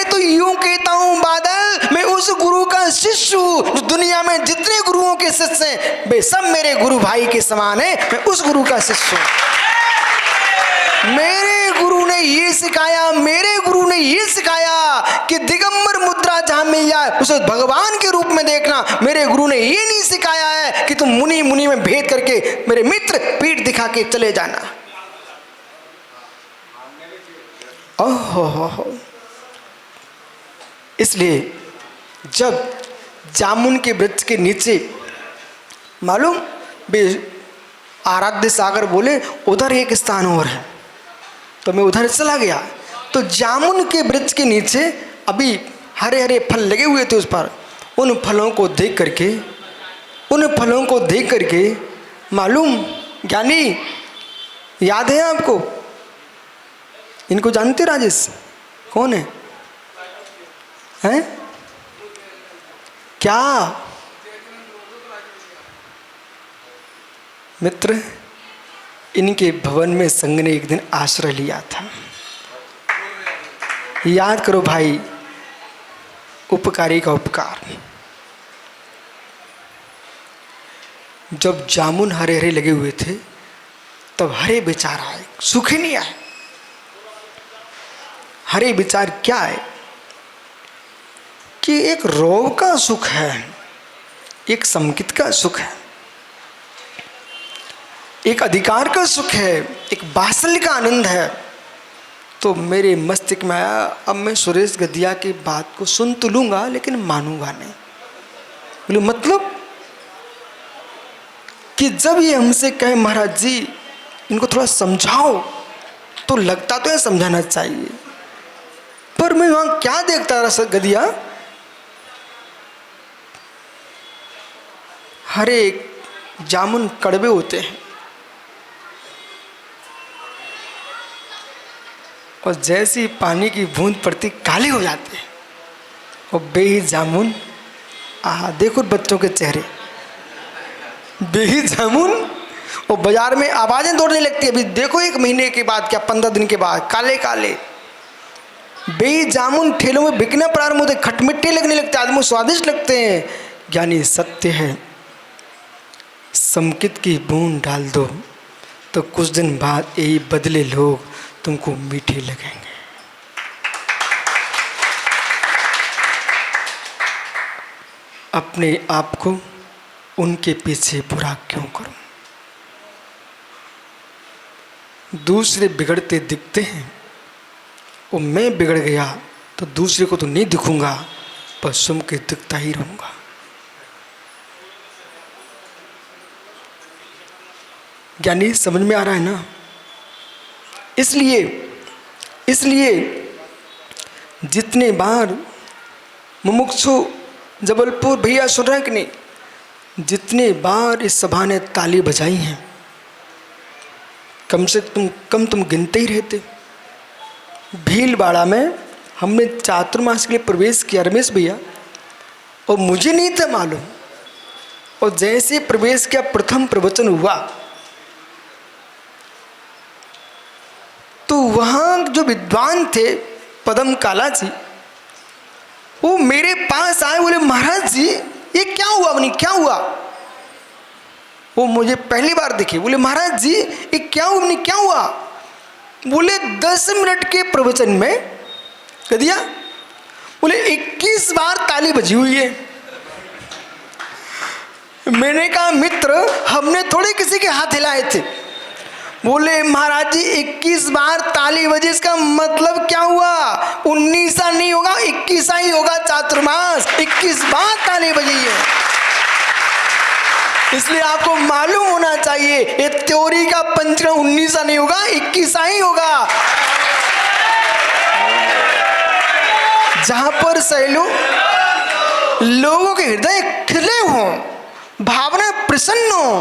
तो यूं कहता हूं बादल, मैं उस गुरु का शिष्य हूं जो दुनिया में जितने गुरुओं के शिष्य हैं वे सब मेरे गुरु भाई के समान है। मैं उस गुरु का शिष्य हूं। मेरे गुरु ने ये सिखाया, मेरे गुरु ने ये सिखाया कि दिगंबर मुद्रा जहां मिल जाए उसे भगवान के रूप में देखना। मेरे गुरु ने ये नहीं सिखाया है कि तुम मुनि मुनि में भेद करके मेरे मित्र पीठ दिखा के चले जाना। ओहो, इसलिए जब जामुन के वृक्ष के नीचे मालूम आराध्य सागर बोले उधर एक स्थान और है, तो मैं उधर चला गया। तो जामुन के वृक्ष के नीचे अभी हरे हरे फल लगे हुए थे उस पर। उन फलों को देख करके मालूम ज्ञानी याद है आपको? इनको जानते राजेश? कौन है? हैं? क्या मित्र? इनके भवन में संघ ने एक दिन आश्रय लिया था। याद करो भाई, उपकारी का उपकार। जब जामुन हरे हरे लगे हुए थे तब हरे विचार आए, सूखे नहीं आए। हरे विचार क्या है कि एक रोग का सुख है, एक संकित का सुख है, एक अधिकार का सुख है, एक बात्सल्य का आनंद है। तो मेरे मस्तिष्क में आया अब मैं सुरेश गदिया की बात को सुन तो लूंगा लेकिन मानूंगा नहीं। बोले मतलब कि जब ये हमसे कहे महाराज जी इनको थोड़ा समझाओ, तो लगता तो है समझाना चाहिए, पर मैं वहां क्या देखता रहा गदिया, हरे जामुन कड़वे होते हैं और जैसी पानी की बूंद पड़ती काले हो जाते हैं। और बेही जामुन, देखो बच्चों के चेहरे, बेही जामुन और बाजार में आवाजें दौड़ने लगती है। अभी देखो 1 महीने के बाद क्या 15 दिन के बाद काले काले बेही जामुन ठेलों में बिकना प्रारंभ होते, खटमिट्टे लगने लगते, आदमी स्वादिष्ट लगते हैं। यानी सत्य है, संकित की बूंद डाल दो तो कुछ दिन बाद यही बदले लोग तुमको मीठे लगेंगे। अपने आप को उनके पीछे बुरा क्यों करो? दूसरे बिगड़ते दिखते हैं और मैं बिगड़ गया तो दूसरे को तो नहीं दिखूंगा, पर सुम के दिखता ही रहूंगा। ज्ञानी समझ में आ रहा है ना? इसलिए जितने बार मुमुक्षु जबलपुर भैया सुन रहे हैं कि नहीं, जितने बार इस सभा ने ताली बजाई हैं कम से कम तुम गिनते ही रहते। भीलवाड़ा में हमने चातुर्मास के लिए प्रवेश किया रमेश भैया, और मुझे नहीं था मालूम, और जैसे प्रवेश किया प्रथम प्रवचन हुआ तो वहाँ जो विद्वान थे पदम काला जी, वो मेरे पास आए, बोले महाराज जी ये क्या हुआ, अपनी क्या हुआ। वो मुझे पहली बार दिखे, बोले महाराज जी ये क्या हुआ, अपनी क्या हुआ। बोले 10 मिनट के प्रवचन में कह दिया, बोले 21 बार ताली बजी हुई है। मैंने कहा मित्र हमने थोड़े किसी के हाथ हिलाए थे। बोले महाराज जी 21 बार ताली बजी, इसका मतलब क्या हुआ, 19 नहीं होगा 21 ही होगा चातुर्मास, 21 बार ताली बजी है। इसलिए आपको मालूम होना चाहिए ये त्योरी का पंचकर्म 19 नहीं होगा 21 ही होगा। जहां पर सैलू लोगों के हृदय खिले हों, भावना प्रसन्न हो,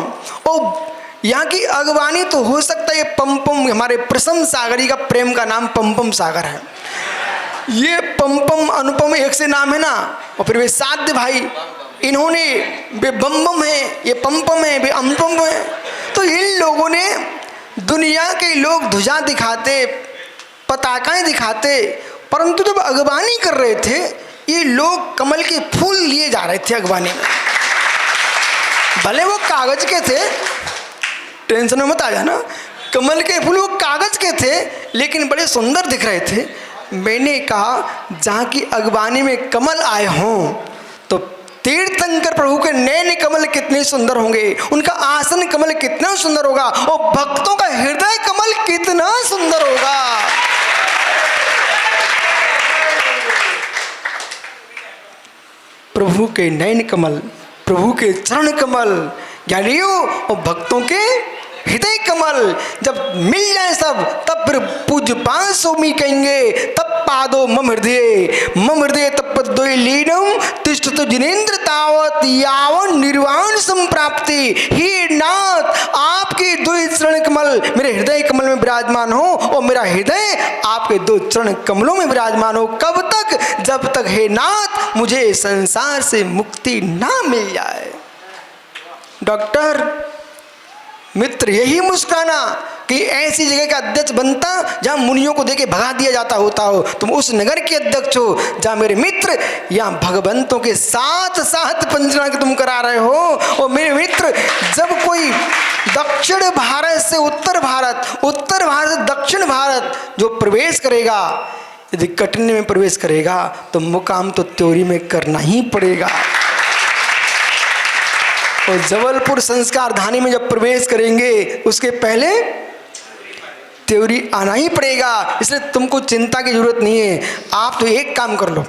और यहाँ की अगवानी तो हो सकता है ये पम्पम, हमारे प्रसन्न सागरी का प्रेम का नाम पम्पम सागर है। ये पम्पम अनुपम एक से नाम है ना, और फिर वे साध्य भाई, इन्होंने वे बम है, ये पम्पम है, वे अनुपम है। तो इन लोगों ने, दुनिया के लोग ध्वजा दिखाते, पताकाएं दिखाते, परंतु जब अगवानी कर रहे थे ये लोग कमल के फूल लिए जा रहे थे अगवानी में। भले वो कागज के थे, टेंशन में मत आ जाना, कमल के फूल वो कागज के थे लेकिन बड़े सुंदर दिख रहे थे। मैंने कहा जहाँ की अगवानी में कमल आए हों तो तीर्थंकर प्रभु के नैन कमल कितने सुंदर होंगे, उनका आसन कमल कितना सुंदर होगा, और भक्तों का हृदय कमल कितना सुंदर होगा। प्रभु के नैन कमल, प्रभु के चरण कमल, ज्ञानियों और भक्तों के हृदय कमल जब मिल जाए सब, तब फिर पूज्य पांच स्वामी कहेंगे, तब पादो मम हृदय तपद्वय लीनम तिष्ठतु जिनेन्द्र तावत यावन निर्वाण संप्राप्ति। हे नाथ आपके 2 चरण कमल मेरे हृदय कमल में विराजमान हो, और मेरा हृदय आपके 2 चरण कमलों में विराजमान हो। कब तक, जब तक हे नाथ मुझे संसार से मुक्ति ना मिल जाए। डॉक्टर मित्र यही मुस्काना कि ऐसी जगह का अध्यक्ष बनता जहां मुनियों को देके भगा दिया जाता होता हो, तुम उस नगर के अध्यक्ष हो जहां मेरे मित्र यहाँ भगवंतों के साथ साथ पंचना के तुम करा रहे हो। और मेरे मित्र जब कोई दक्षिण भारत से उत्तर भारत, उत्तर भारत से दक्षिण भारत जो प्रवेश करेगा, यदि कटनी में प्रवेश करेगा तो मुकाम तो त्योरी में करना ही पड़ेगा। और जबलपुर संस्कार धानी में जब प्रवेश करेंगे उसके पहले त्योरी आना ही पड़ेगा। इसलिए तुमको चिंता की जरूरत नहीं है। आप तो एक काम कर लो,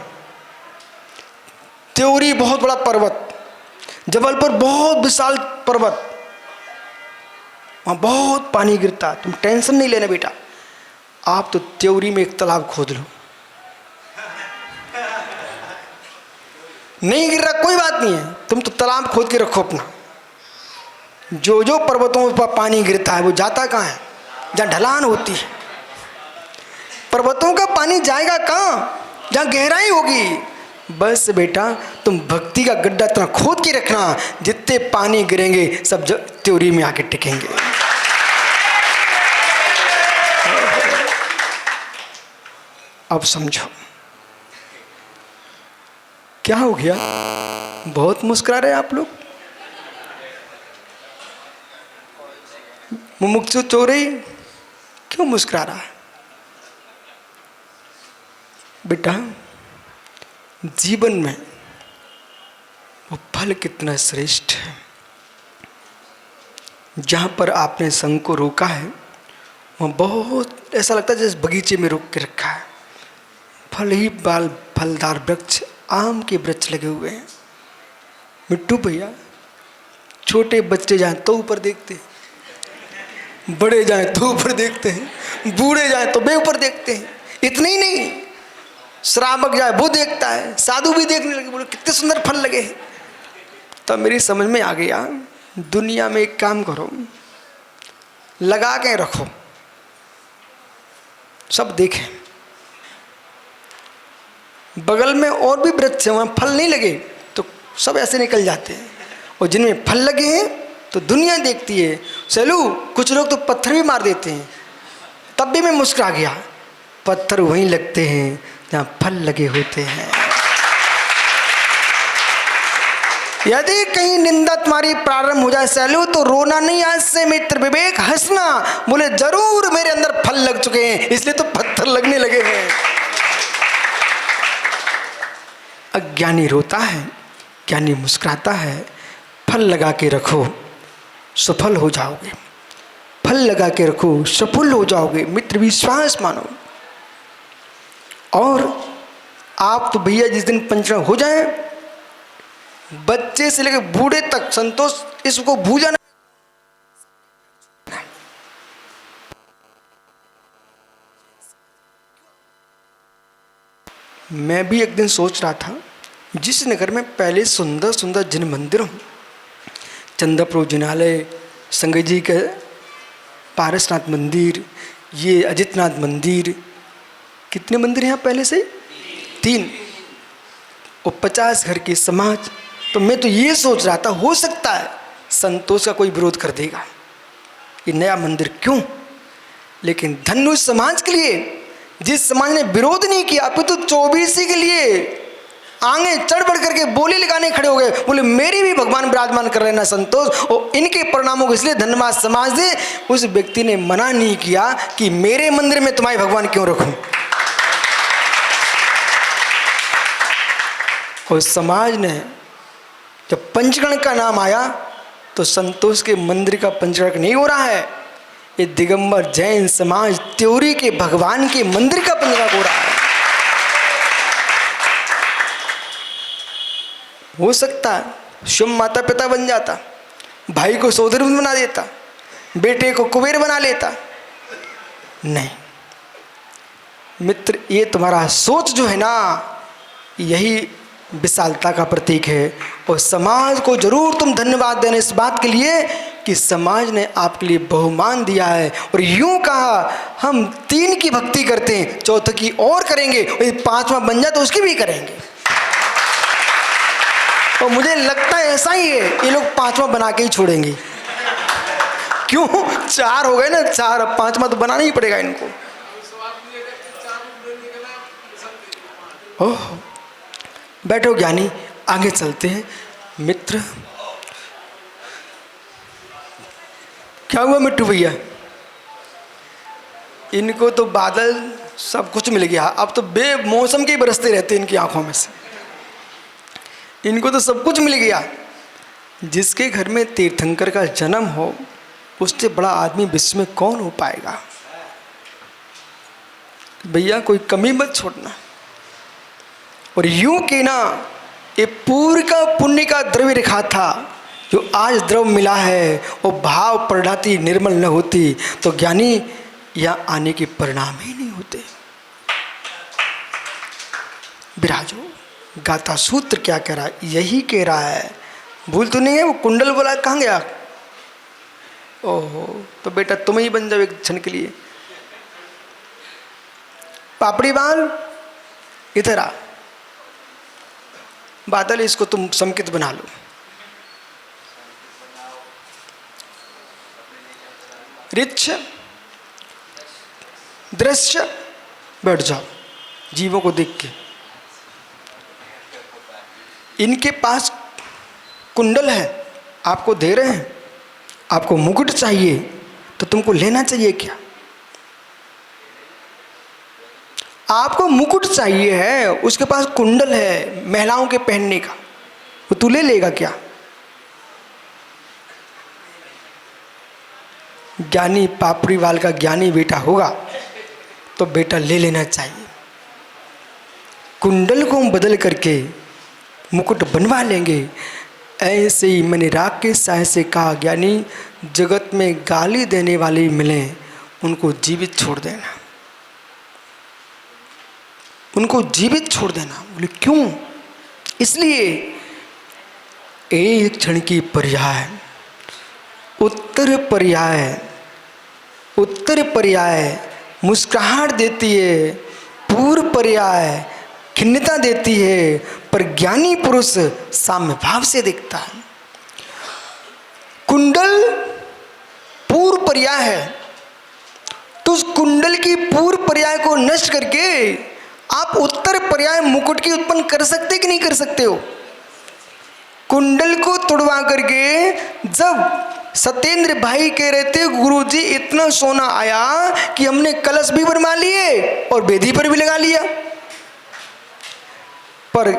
त्योरी बहुत बड़ा पर्वत, जबलपुर बहुत विशाल पर्वत, वहां बहुत पानी गिरता, तुम टेंशन नहीं लेना बेटा। आप तो त्योरी में एक तालाब खोद लो, नहीं गिर रहा कोई बात नहीं है, तुम तो तालाब खोद के रखो अपना। जो जो पर्वतों पर पानी गिरता है वो जाता कहाँ है, जहाँ ढलान होती है। पर्वतों का पानी जाएगा कहाँ, जहाँ गहराई होगी। बस बेटा तुम भक्ति का गड्ढा इतना खोद के रखना, जितने पानी गिरेंगे सब त्योरी में आके टिकेंगे। अब समझो क्या हो गया, बहुत मुस्कुरा रहे आप लोग। मुमुक्षु चोरी क्यों मुस्कुरा रहा है बेटा? जीवन में वो फल कितना श्रेष्ठ है। जहाँ पर आपने संग को रोका है वहाँ बहुत ऐसा लगता है जैसे बगीचे में रोक के रखा है। फल ही बाल फलदार वृक्ष, आम के वृक्ष लगे हुए हैं। मिट्टू भैया, छोटे बच्चे जाएं तो ऊपर देखते हैं, बड़े जाएं तो ऊपर देखते हैं, बूढ़े जाएं तो बे ऊपर देखते हैं। इतने ही नहीं, श्रावक जाए वो देखता है, साधु भी देखने लगे, बोले कितने सुंदर फल लगे हैं। तब मेरी समझ में आ गया, दुनिया में एक काम करो, लगा के रखो, सब देखें। बगल में और भी वृक्ष हैं, वहाँ फल नहीं लगे तो सब ऐसे निकल जाते हैं, और जिनमें फल लगे हैं तो दुनिया देखती है। चलू कुछ लोग तो पत्थर भी मार देते हैं, तब भी मैं मुस्कुरा गया। पत्थर वहीं लगते हैं जहाँ फल लगे होते हैं। यदि कहीं निंदा तुम्हारी प्रारंभ हो जाए सैलू, तो रोना नहीं आज से मित्र विवेक, हंसना। बोले जरूर मेरे अंदर फल लग चुके हैं, इसलिए तो पत्थर लगने लगे हैं। अज्ञानी रोता है, ज्ञानी मुस्कुराता है। फल लगा के रखो, सफल हो जाओगे। फल लगा के रखो, सफल हो जाओगे। मित्र विश्वास मानो। और आप तो भैया जिस दिन पंचरण हो जाए, बच्चे से लेकर बूढ़े तक संतोष इसको भूल जाना। मैं भी एक दिन सोच रहा था, जिस नगर में पहले सुंदर सुंदर जिन मंदिर हों, चंद्रप्रभु जिनालय, संगय जी के पारसनाथ मंदिर, ये अजितनाथ मंदिर, कितने मंदिर हैं यहाँ पहले से? 3, और 50 घर के समाज। तो मैं तो ये सोच रहा था, हो सकता है संतोष का कोई विरोध कर देगा, ये नया मंदिर क्यों? लेकिन धन्य उस समाज के लिए जिस समाज ने विरोध नहीं किया, आप तो 24 के लिए आगे चढ़ बढ़ करके बोली लगाने खड़े हो गए। बोले मेरी भी भगवान विराजमान कर रहे ना संतोष, और इनके परिणामों को इसलिए धन्यवाद समाज दे। उस व्यक्ति ने मना नहीं किया कि मेरे मंदिर में तुम्हारे भगवान क्यों रखूं। और समाज ने जब पंचगण का नाम आया तो संतोष के मंदिर का पंचगण नहीं हो रहा है, ये दिगंबर जैन समाज त्योरी के भगवान के मंदिर का पंचगण हो रहा है। हो सकता है शुभ माता पिता बन जाता, भाई को सोदर बना देता, बेटे को कुबेर बना लेता। नहीं मित्र, ये तुम्हारा सोच जो है ना, यही विशालता का प्रतीक है। और समाज को जरूर तुम धन्यवाद देना इस बात के लिए कि समाज ने आपके लिए बहुमान दिया है। और यूं कहा, हम 3 की भक्ति करते हैं, चौथे की और करेंगे, और 5वां बन जाए तो उसकी भी करेंगे। और मुझे लगता है ऐसा ही है, ये लोग 5वां बना के ही छोड़ेंगे। क्यों? 4 हो गए ना, 4, अब 5वां तो बनाना ही पड़ेगा इनको। ओह, बैठो ज्ञानी, आगे चलते हैं। मित्र, क्या हुआ मिट्टू भैया? इनको तो बादल सब कुछ मिल गया, अब तो बेमौसम के बरसते रहते इनकी आंखों में से। इनको तो सब कुछ मिल गया। जिसके घर में तीर्थंकर का जन्म हो, उससे बड़ा आदमी विश्व में कौन हो पाएगा? भैया कोई कमी मत छोड़ना। और यूं कि ना, ये पूर्व का पुण्य का द्रव्य रेखा था, जो आज द्रव मिला है, वो भाव प्रणाति निर्मल न होती तो ज्ञानी यहाँ आने के परिणाम ही नहीं होते। विराजो, गाथा सूत्र क्या कह रहा है? यही कह रहा है, भूल तो नहीं है। वो कुंडल बोला, कहाँ गया? ओहो, तो बेटा तुम ही बन जाओ एक क्षण के लिए। पापड़ी बाल इधर आ, बादल इसको तुम संकेत बना लो। रिच्छ दृश्य, बैठ जाओ जीवों को देख के। इनके पास कुंडल है, आपको दे रहे हैं, आपको मुकुट चाहिए तो तुमको लेना चाहिए क्या? आपको मुकुट चाहिए है, उसके पास कुंडल है महिलाओं के पहनने का, वो तू ले लेगा क्या? ज्ञानी पापड़ीवाल का ज्ञानी बेटा होगा तो बेटा ले लेना चाहिए। कुंडल को हम बदल करके मुकुट बनवा लेंगे। ऐसे ही मैंने राग के साय से कहा, ज्ञानी जगत में गाली देने वाले मिले, उनको जीवित छोड़ देना, उनको जीवित छोड़ देना। बोले क्यों? इसलिए एक क्षण की पर्याय, उत्तर पर्याय, उत्तर पर्याय मुस्कुराहट देती है, पूर्व पर्याय खिन्नता देती है, पर ज्ञानी पुरुष साम्य भाव से देखता है। कुंडल पूर्व पर्याय है, तो उस कुंडल की पूर्व पर्याय को नष्ट करके आप उत्तर पर्याय मुकुट की उत्पन्न कर सकते कि नहीं कर सकते हो? कुंडल को तोड़वा करके जब सत्येंद्र भाई कह रहे थे गुरुजी इतना सोना आया कि हमने कलश भी बनवा लिए और बेदी पर भी लगा लिया, पर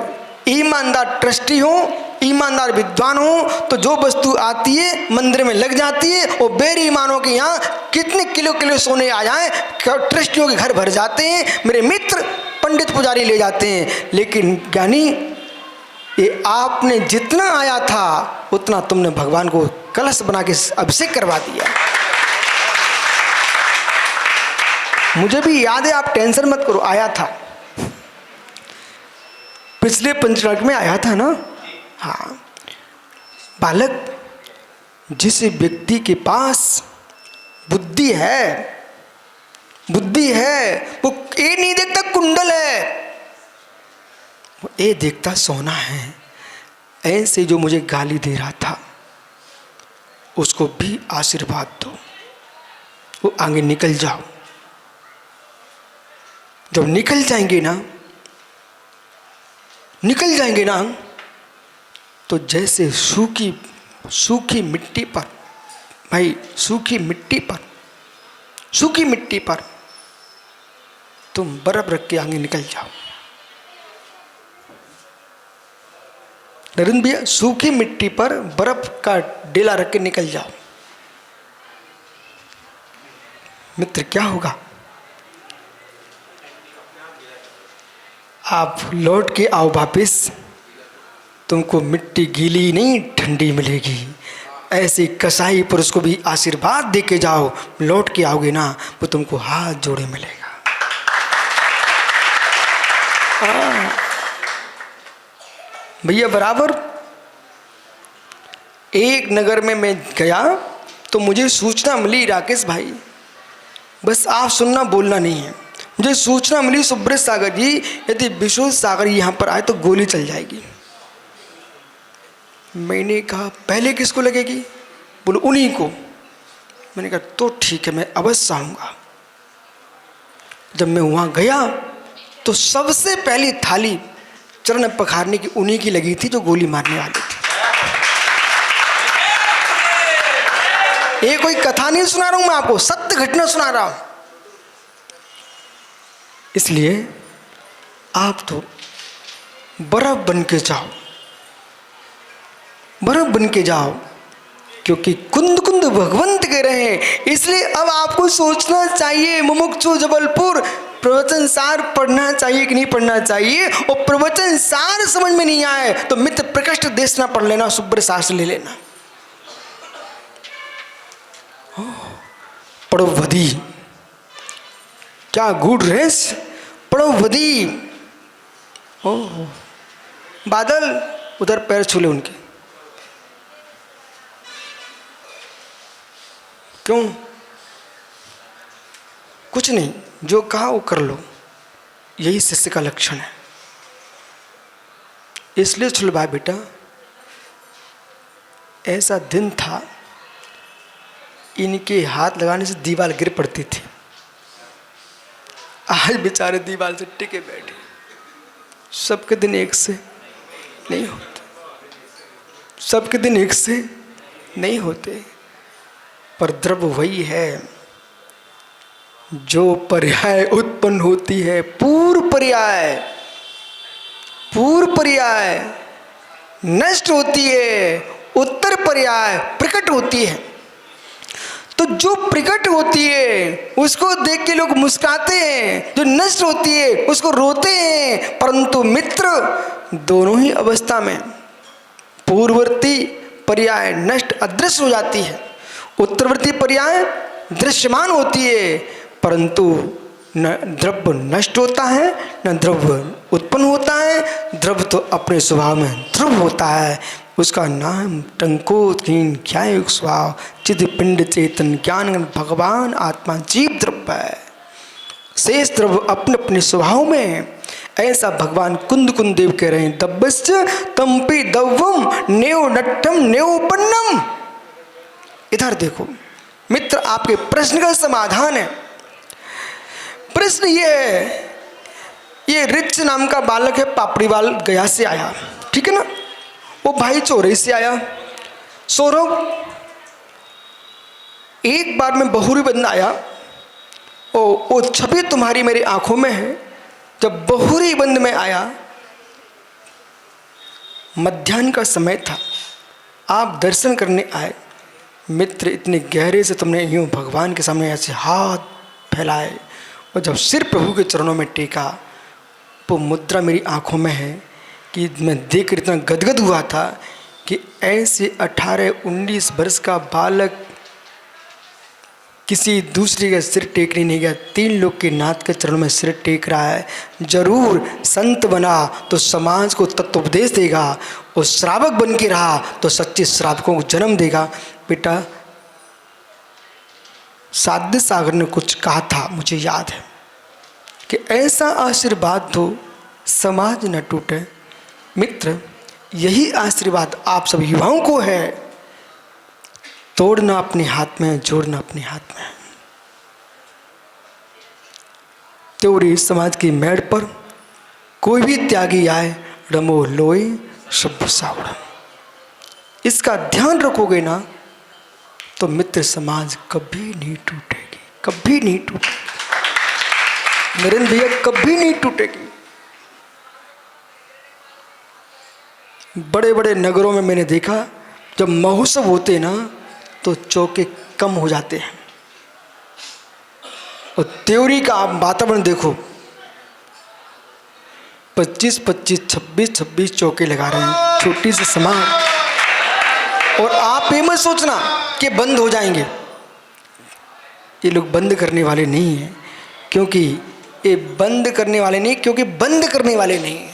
ईमानदार ट्रस्टी हो, ईमानदार विद्वान हो तो जो वस्तु आती है मंदिर में लग जाती है, और बेईमानों के यहाँ कितने किलो किलो सोने आ जाए, ट्रस्टियों के घर भर जाते हैं, मेरे मित्र पंडित पुजारी ले जाते हैं। लेकिन ज्ञानी, ये आपने जितना आया था उतना तुमने भगवान को कलश बना के अभिषेक करवा दिया। मुझे भी याद है, आप टेंशन मत करो, आया था, पिछले पंचराग में आया था ना। हाँ, बालक, जिस व्यक्ति के पास बुद्धि है, बुद्धि है, वो ये नहीं देखता कुंडल है, वो ये देखता सोना है। ऐसे जो मुझे गाली दे रहा था उसको भी आशीर्वाद दो, वो आगे निकल जाओ। जब निकल जाएंगे ना, निकल जाएंगे ना, तो जैसे सूखी मिट्टी पर, भाई सूखी मिट्टी पर, सूखी मिट्टी पर तुम बर्फ रख के आगे निकल जाओ। नरेंद्र भैया, सूखी मिट्टी पर बर्फ का डेला रख के निकल जाओ, मित्र क्या होगा? आप लौट के आओ वापिस, तुमको मिट्टी गीली नहीं ठंडी मिलेगी। ऐसे कसाई पुरुष को भी आशीर्वाद दे के जाओ, लौट के आओगे ना वो तुमको हाथ जोड़े मिलेगा। भैया बराबर एक नगर में मैं गया तो मुझे सूचना मिली, राकेश भाई, बस आप सुनना बोलना नहीं है, मुझे सूचना मिली सुब्रत सागर जी यदि विश्व सागर यहाँ पर आए तो गोली चल जाएगी। मैंने कहा पहले किसको लगेगी? बोलो उन्हीं को। मैंने कहा तो ठीक है, मैं अवश्य आऊँगा। जब मैं वहाँ गया तो सबसे पहली थाली चरण पखारने की उन्हीं की लगी थी जो गोली मारने वाले थे। ये कोई कथा नहीं सुना रहा हूँ मैं आपको, सत्य घटना सुना रहा हूँ। इसलिए आप तो बर्फ बन के जाओ, बर्फ बन के जाओ, क्योंकि कुंद कुंद भगवंत कह रहे हैं। इसलिए अब आपको सोचना चाहिए, मुमुक्षु जबलपुर प्रवचन सार पढ़ना चाहिए कि नहीं पढ़ना चाहिए, और प्रवचन सार समझ में नहीं आए तो मित्र प्रकृष्ट देश ना पढ़ लेना, सुब्रत शास्त्र ले लेना। पढ़ो वधी, क्या गुड रेस, पढ़ो वधी। ओह बादल, उधर पैर छूले उनके, क्यों? कुछ नहीं, जो कहा वो कर लो, यही शिष्य का लक्षण है। इसलिए छुल भाई बेटा, ऐसा दिन था इनके हाथ लगाने से दीवार गिर पड़ती थी। आज बेचारे दीवार से टिके बैठे। सबके दिन एक से नहीं होते, सबके दिन एक से नहीं होते, पर द्रव्य वही है जो पर्याय उत्पन्न होती है। पूर्व पर्याय, पूर्व पर्याय नष्ट होती है, उत्तर पर्याय प्रकट होती है। तो जो प्रकट होती है उसको देख के लोग मुस्कुराते हैं, जो नष्ट होती है उसको रोते हैं। परंतु मित्र, दोनों ही अवस्था में पूर्ववर्ती पर्याय नष्ट अदृश्य हो जाती है, उत्तरवर्ती पर्याय दृश्यमान होती है, परंतु न द्रव्य नष्ट होता है न द्रव्य उत्पन्न होता है। द्रव्य तो अपने स्वभाव में ध्रुव होता है। उसका नाम टंकोतहीन ज्ञायुग स्वभाव चिद पिंड चेतन ज्ञान भगवान आत्मा जीव द्रव्य है। शेष द्रव्य अपने अपने स्वभाव में है। ऐसा भगवान कुंद कुंद देव कह रहे हैं, दब्बश्च तंपि दव्वम नेव नट्टम नेवपन्नम। इधर देखो मित्र, आपके प्रश्न का समाधान है। प्रश्न ये है, ये रिच नाम का बालक है, पापड़ीवाल गया से आया, ठीक है ना। वो भाई चौरई से आया। सौरभ, एक बार में बहुरी बंद आया, वो छवि तुम्हारी मेरी आंखों में है। जब बहुरी बंद में आया, मध्याह्न का समय था, आप दर्शन करने आए। मित्र, इतने गहरे से तुमने यूं भगवान के सामने ऐसे हाथ फैलाए और जब सिर प्रभु के चरणों में टेका, वो मुद्रा मेरी आंखों में है कि मैं देखकर इतना गदगद हुआ था कि ऐसे 18-19 वर्ष का बालक किसी दूसरे का सिर टेकने नहीं गया, 3 लोग के नाथ के चरणों में सिर टेक रहा है। जरूर संत बना तो समाज को तत्वोपदेश देगा, और श्रावक बन के रहा तो सच्चे श्रावकों को जन्म देगा। बेटा, साध्य सागर ने कुछ कहा था, मुझे याद है, कि ऐसा आशीर्वाद दो समाज न टूटे। मित्र, यही आशीर्वाद आप सब युवाओं को है। तोड़ना अपने हाथ में, जोड़ना अपने हाथ में। त्योरी समाज की मेड़ पर कोई भी त्यागी आए, रमो लोए शुभ सावड़। इसका ध्यान रखोगे ना तो मित्र समाज कभी नहीं टूटेगी, कभी नहीं टूटेगी। नरेंद्र भैया, कभी नहीं टूटेगी। बड़े बड़े नगरों में मैंने देखा, जब महोत्सव होते ना तो चौके कम हो जाते हैं। और त्योरी का आप वातावरण देखो, 25-25, 26-26 चौके लगा रहे हैं, छोटी सी समाज। और आप ये मत सोचना कि बंद हो जाएंगे, ये लोग बंद करने वाले नहीं हैं, क्योंकि ये बंद करने वाले नहीं, क्योंकि बंद करने वाले नहीं हैं।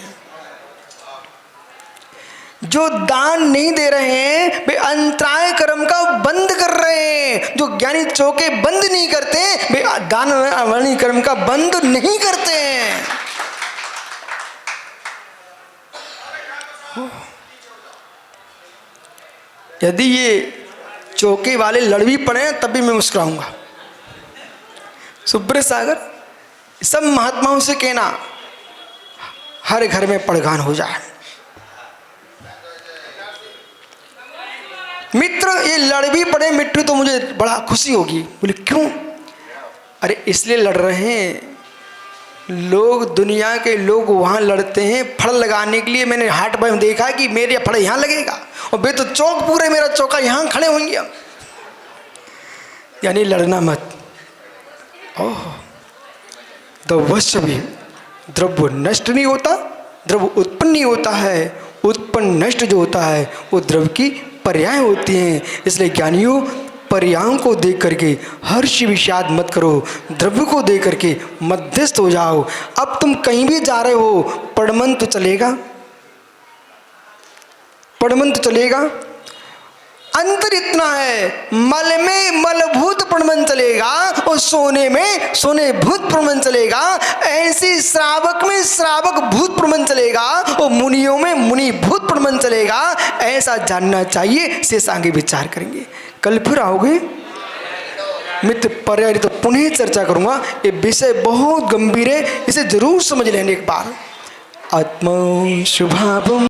जो दान नहीं दे रहे हैं वे अंतराय कर्म का बंद कर रहे हैं। जो ज्ञानी चौके बंद नहीं करते वे दान वाणी कर्म का बंद नहीं करते हैं। यदि ये चौके वाले लड़ भी पड़े तभी मैं मुस्कुराऊंगा। सुब्रत सागर, सब महात्माओं से कहना हर घर में पड़गान हो जाए। मित्र, ये लड़ भी पड़े मिट्टू तो मुझे बड़ा खुशी होगी। बोले क्यों? अरे इसलिए लड़ रहे हैं, लोग दुनिया के लोग वहाँ लड़ते हैं फड़ लगाने के लिए। मैंने हाट में देखा कि मेरे फड़ यहाँ लगेगा, और बे तो चौक पूरे मेरा चौका यहाँ खड़े होंगे हम। यानी लड़ना मत। ओह, द्रव्य भी, द्रव्य नष्ट नहीं होता, द्रव्य उत्पन्न नहीं होता है। उत्पन्न नष्ट जो होता है वो द्रव्य की पर्याय होती हैं। इसलिए ज्ञानियों, पर्यायों को देख करके हर्ष विषाद मत करो, द्रव्य को देख करके मध्यस्थ हो जाओ। अब तुम कहीं भी जा रहे हो, पड़मन तो चलेगा, पड़मन तो चलेगा। अंतर इतना है, मल में मलभूत पड़मन चलेगा और सोने में सोने भूत प्रमन चलेगा। ऐसी श्रावक में श्रावक भूत प्रमन चलेगा और मुनियों में मुनि भूत प्रमन चलेगा। ऐसा जानना चाहिए। शेष आगे विचार करेंगे। कल फिर आओगे मित्र, पर्याय तो पुनः चर्चा करूंगा। ये विषय बहुत गंभीर है, इसे जरूर समझ लेंगे एक बार। आत्मा शुभाभम।